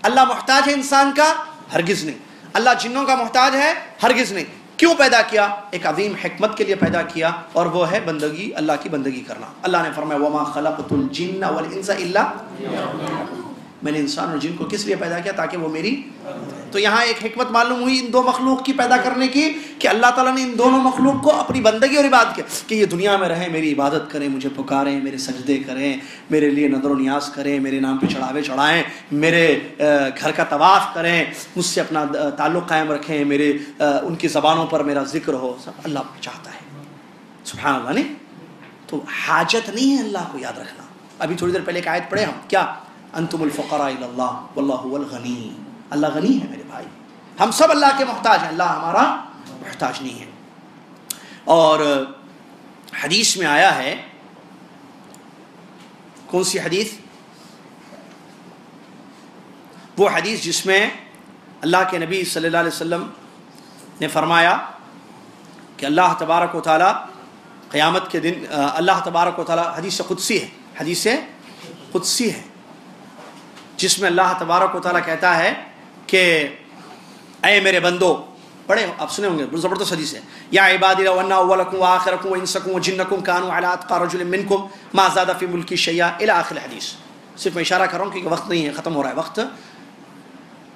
اللہ محتاج ہے انسان کا؟ ہرگز نہیں. اللہ جنوں کا محتاج ہے؟ ہرگز نہیں. کیوں پیدا کیا؟ ایک عظیم حکمت کے لیے پیدا کیا اور وہ ہے بندگی، اللہ کی بندگی کرنا. اللہ نے فرمایا وَمَا خَلَقْتُ الْجِنَّ وَالْإِنسَ إِلَّا، میں نے انسان اور جن کو کس لیے پیدا کیا؟ تاکہ وہ میری. تو یہاں ایک حکمت معلوم ہوئی ان 2 مخلوق کی پیدا کرنے کی کہ اللہ تعالیٰ نے ان دونوں مخلوق کو اپنی بندگی اور عبادت کی کہ یہ دنیا میں رہیں، میری عبادت کریں، مجھے پکاریں، میرے سجدے کریں، میرے لیے نظر و نیاز کریں، میرے نام پہ چڑھاوے چڑھائیں، میرے گھر کا طواف کریں، مجھ سے اپنا تعلق قائم رکھیں، میرے ان کی زبانوں پر میرا ذکر ہو. سب اللہ چاہتا ہے. سبحان اللہ. نہیں تو حاجت نہیں ہے اللہ کو، یاد رکھنا. ابھی تھوڑی دیر پہلے ایک آیت پڑھے ہم، کیا؟ انتم الفقراء الی اللہ واللہ هو الغنی. اللہ غنی ہے میرے بھائی، ہم سب اللہ کے محتاج ہیں، اللہ ہمارا محتاج نہیں ہے. اور حدیث میں آیا ہے، کون سی حدیث؟ وہ حدیث جس میں اللہ کے نبی صلی اللہ علیہ وسلم نے فرمایا کہ اللہ تبارک و تعالی قیامت کے دن اللہ تبارک و تعالی، حدیث قدسی ہے، حدیث قدسی ہے جس میں اللہ تبارک و تعالی کہتا ہے کہ اے میرے بندو، پڑھے آپ سنے ہوں گے، زبردست حدیث ہے. یا عبادی لو ان اولکم واخرکم وانسکم وجنکم كانوا علی اتقى رجل منکم ما زاد فی ملکی شیئا الی آخر الحدیث. صرف میں اشارہ کر رہا ہوں کیونکہ وقت نہیں ہے، ختم ہو رہا ہے وقت.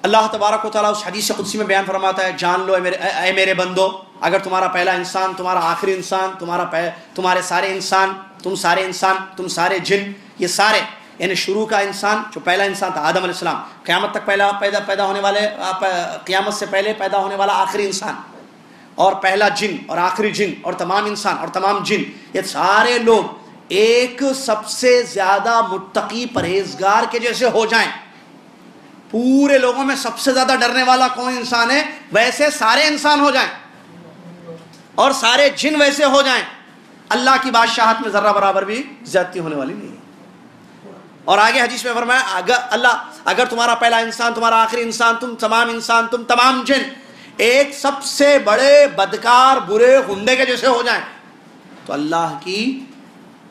اللہ تبارک و تعالیٰ اس حدیث قدسی میں بیان فرماتا ہے جان لو اے میرے بندو، اگر تمہارا پہلا انسان، تمہارا آخری انسان، تمہارے سارے انسان، تم سارے انسان، تم سارے جن، یہ سارے یعنی شروع کا انسان جو پہلا انسان تھا آدم علیہ السلام، قیامت تک پیدا ہونے والے، قیامت سے پہلے پیدا ہونے والا آخری انسان، اور پہلا جن اور آخری جن اور تمام انسان اور تمام جن، یہ سارے لوگ ایک سب سے زیادہ متقی پرہیزگار کے جیسے ہو جائیں. پورے لوگوں میں سب سے زیادہ ڈرنے والا کون انسان ہے، ویسے سارے انسان ہو جائیں اور سارے جن ویسے ہو جائیں، اللہ کی بادشاہت میں ذرہ برابر بھی زیادتی ہونے والی نہیں ہے. اور آگے حدیث میں فرمایا اگر تمہارا پہلا انسان، تمہارا آخری انسان، تم تمام جن ایک سب سے بڑے بدکار برے غنڈے کے جیسے ہو جائیں تو اللہ کی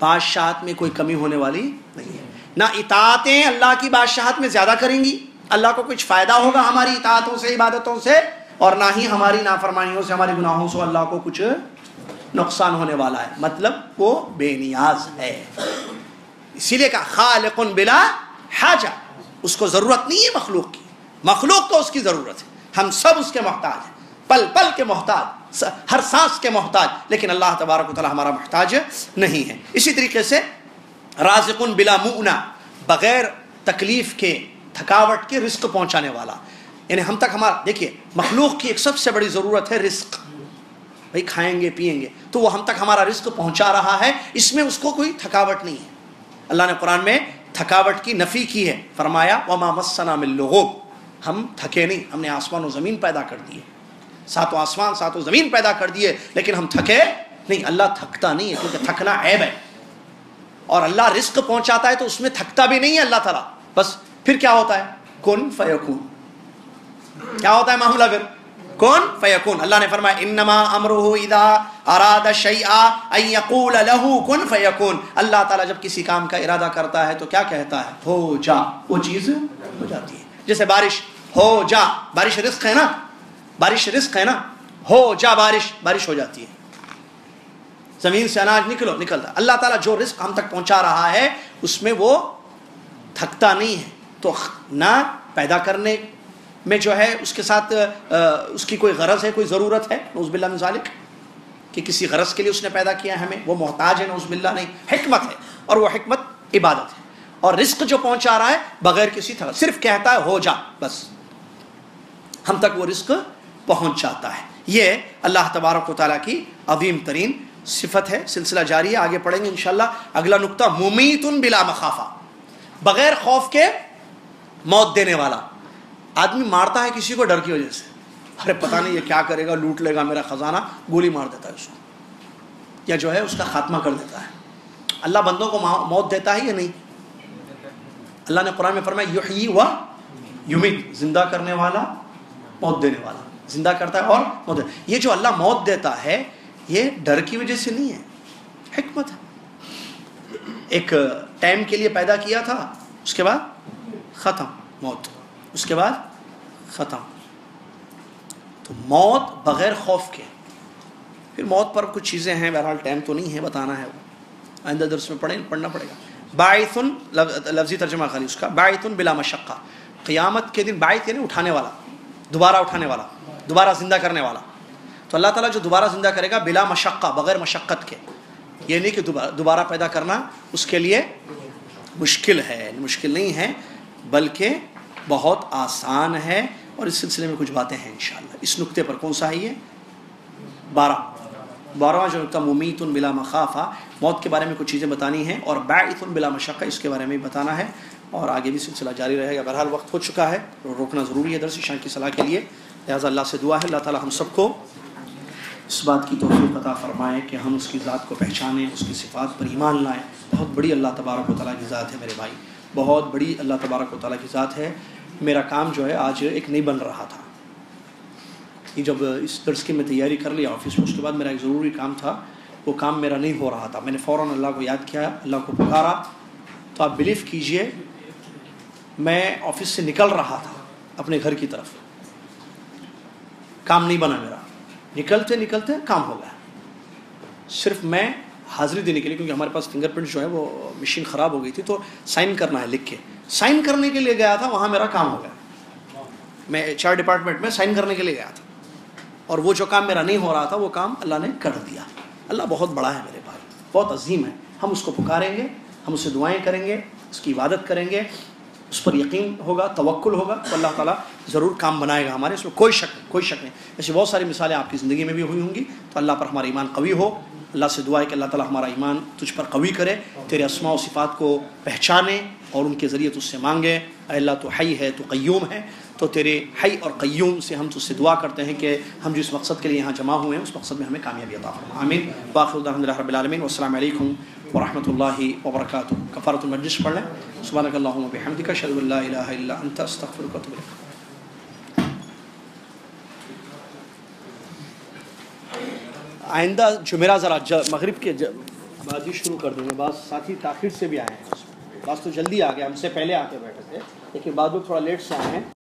بادشاہت میں کوئی کمی ہونے والی نہیں ہے. نہ اطاعتیں اللہ کی بادشاہت میں زیادہ کریں گی، اللہ کو کچھ فائدہ ہوگا ہماری اطاعتوں سے، عبادتوں سے، اور نہ ہی ہماری نافرمانیوں سے، ہمارے گناہوں سے اللہ کو کچھ نقصان ہونے والا ہے. مطلب وہ بے نیاز ہے. اسی لیے کہا خالق بلا حاجہ، اس کو ضرورت نہیں ہے مخلوق کی، مخلوق کو اس کی ضرورت ہے. ہم سب اس کے محتاج ہیں، پل پل کے محتاج، ہر سانس کے محتاج، لیکن اللہ تبارک و تعالی ہمارا محتاج نہیں ہے. اسی طریقے سے رازق بلا مؤنہ، بغیر تکلیف کے، تھکاوٹ کے رزق پہنچانے والا. یعنی ہم تک ہمارا، دیکھیے مخلوق کی ایک سب سے بڑی ضرورت ہے رزق، بھائی کھائیں گے پیئیں گے، تو وہ ہم تک ہمارا رزق پہنچا رہا ہے، اس میں اس کو کوئی تھکاوٹ نہیں ہے. اللہ نے قرآن میں تھکاوٹ کی نفی کی ہے، فرمایا وما مسنا من لغوب، ہم تھکے نہیں، ہم نے آسمان و زمین پیدا کر دیے، ساتوں آسمان ساتوں زمین پیدا کر دیے، لیکن ہم تھکے نہیں. اللہ تھکتا نہیں ہے کیونکہ تھکنا عیب ہے، اور اللہ رزق پہنچاتا ہے تو اس میں تھکتا بھی نہیں ہے اللہ تعالیٰ. بس پھر کیا ہوتا ہے، کن فیکون، کیا ہوتا ہے معاملہ پھر، کن فیکون. اللہ نے فرمایا انما امرہ اذا اراد شیئا ان یقول له کن فیکون. اللہ تعالیٰ جب کسی کام کا ارادہ کرتا ہے تو کیا کہتا ہے، ہو جا، وہ چیز ہو جاتی ہے. جیسے بارش، ہو جا، بارش رزق ہے نا، بارش رزق ہے نا، ہو جا بارش ہو جاتی ہے. زمین سے اناج نکلتا. اللہ تعالیٰ جو رزق ہم تک پہنچا رہا ہے اس میں وہ تھکتا نہیں ہے. تو نہ پیدا کرنے میں جو ہے اس کے ساتھ اس کی کوئی غرض ہے، کوئی ضرورت ہے، نعوذ باللہ من ذالک، کہ کسی غرض کے لیے اس نے پیدا کیا ہے ہمیں، وہ محتاج ہے، نعوذ باللہ نہیں. حکمت ہے، اور وہ حکمت عبادت ہے. اور رزق جو پہنچا رہا ہے بغیر کسی طرح، صرف کہتا ہے ہو جا، بس ہم تک وہ رزق پہنچ جاتا ہے. یہ اللہ تبارک و تعالیٰ کی عظیم ترین صفت ہے. سلسلہ جاری ہے، آگے پڑھیں گے انشاءاللہ. اگلا نقطہ ممیت بلا مخافہ، بغیر خوف کے موت دینے والا. آدمی مارتا ہے کسی کو ڈر کی وجہ سے، ارے پتہ نہیں یہ کیا کرے گا، لوٹ لے گا میرا خزانہ، گولی مار دیتا ہے اس کو، یا جو ہے اس کا خاتمہ کر دیتا ہے. اللہ بندوں کو موت دیتا ہے یا نہیں؟ اللہ نے قرآن میں فرمایا یحیی و یمیت، زندہ کرنے والا، موت دینے والا. زندہ کرتا ہے اور موت دیتا ہے. یہ جو اللہ موت دیتا ہے یہ ڈر کی وجہ سے نہیں ہے، حکمت ہے. ایک ٹائم کے لیے پیدا کیا تھا، اس کے بعد ختم موت، اس کے بعد ختم. تو موت بغیر خوف کے. پھر موت پر کچھ چیزیں ہیں، بہرحال ٹائم تو نہیں ہے بتانا ہے، وہ آئندہ درس میں پڑھنا پڑے گا. باعث، لفظی ترجمہ خالی اس کا، باعث بلا مشقہ. قیامت کے دن باعث یعنی اٹھانے والا، دوبارہ اٹھانے والا، دوبارہ زندہ کرنے والا. تو اللہ تعالیٰ جو دوبارہ زندہ کرے گا بلا مشقہ، بغیر مشقت کے. یہ نہیں کہ دوبارہ پیدا کرنا اس کے لیے مشکل ہے، مشکل نہیں ہے، بلکہ بہت آسان ہے. اور اس سلسلے میں کچھ باتیں ہیں انشاءاللہ. اس نقطے پر کون سا ہے یہ 12واں جو نقطہ ممیت بلا مخافہ، موت کے بارے میں کچھ چیزیں بتانی ہیں، اور باعث بلا مشقہ اس کے بارے میں بتانا ہے. اور آگے بھی سلسلہ جاری رہے گا. بہرحال وقت ہو چکا ہے، روکنا ضروری ہے درس عشاء کی صلاح کے لیے. لہٰذا اللہ سے دعا ہے اللہ تعالیٰ ہم سب کو اس بات کی توفیق عطا فرمائے کہ ہم اس کی ذات کو پہچانیں، اس کی صفات پر ایمان لائیں. بہت بڑی اللہ تبارک و تعالیٰ کی ذات ہے میرے بھائی، بہت بڑی اللہ تبارک و تعالیٰ کی ذات ہے. میرا کام جو ہے آج ایک نہیں بن رہا تھا. یہ جب اس درس کی میں تیاری کر لیا آفس میں، اس کے بعد میرا ایک ضروری کام تھا، وہ کام میرا نہیں ہو رہا تھا. میں نے فوراً اللہ کو یاد کیا، اللہ کو پکارا. تو آپ بلیو کیجئے، میں آفس سے نکل رہا تھا اپنے گھر کی طرف، کام نہیں بنا میرا. نکلتے نکلتے کام ہو گیا. صرف میں حاضری دینے کے لیے، کیونکہ ہمارے پاس فنگر پرنٹ جو ہے وہ مشین خراب ہو گئی تھی، تو سائن کرنا ہے لکھ کے. سائن کرنے کے لیے گیا تھا، وہاں میرا کام ہو گیا. میں HR ڈپارٹمنٹ میں سائن کرنے کے لیے گیا تھا، اور وہ جو کام میرا نہیں ہو رہا تھا وہ کام اللہ نے کر دیا. اللہ بہت بڑا ہے میرے بھائی، بہت عظیم ہے. ہم اس کو پکاریں گے، ہم اس سے دعائیں کریں گے، اس کی عبادت کریں گے، اس پر یقین ہوگا، توکل ہوگا، تو اللہ تعالیٰ ضرور کام بنائے گا ہمارے. اس میں کوئی شک نہیں. ایسی بہت ساری مثالیں آپ کی زندگی میں بھی ہوئی ہوں گی. تو اللہ پر ہمارا ایمان قوی ہو. اللہ سے دعا ہے کہ اللہ تعالیٰ ہمارا ایمان تجھ پر قوی کرے، تیرے اسماء و صفات کو پہچانے اور ان کے ذریعے تجھ سے مانگے. اے اللہ تو حی ہے، تو قیوم ہے، تو تیرے حی اور قیوم سے ہم تجھ سے دعا کرتے ہیں کہ ہم جس مقصد کے لیے یہاں جمع ہوئے ہیں اس مقصد میں ہمیں کامیابی عطا فرما. آمین. وآخر دعوانا الحمدللہ رب العالمین، والسلام علیکم ورحمۃ اللہ وبرکاتہ. کفارۃ المجلس پڑھ لیں. سبحانک اللہم وبحمدک، اشہد ان لا الہ الا انت، استغفرک واتوب الیک. آئندہ جمعرہ ذرا مغرب کے بعد ہی شروع کر دیں گے. بعض ساتھی تاخیر سے بھی آئے ہیں، بعض تو جلدی آ گئے، ہم سے پہلے آ کے بیٹھے تھے، لیکن بعض لوگ تھوڑا لیٹ سے آئے ہیں.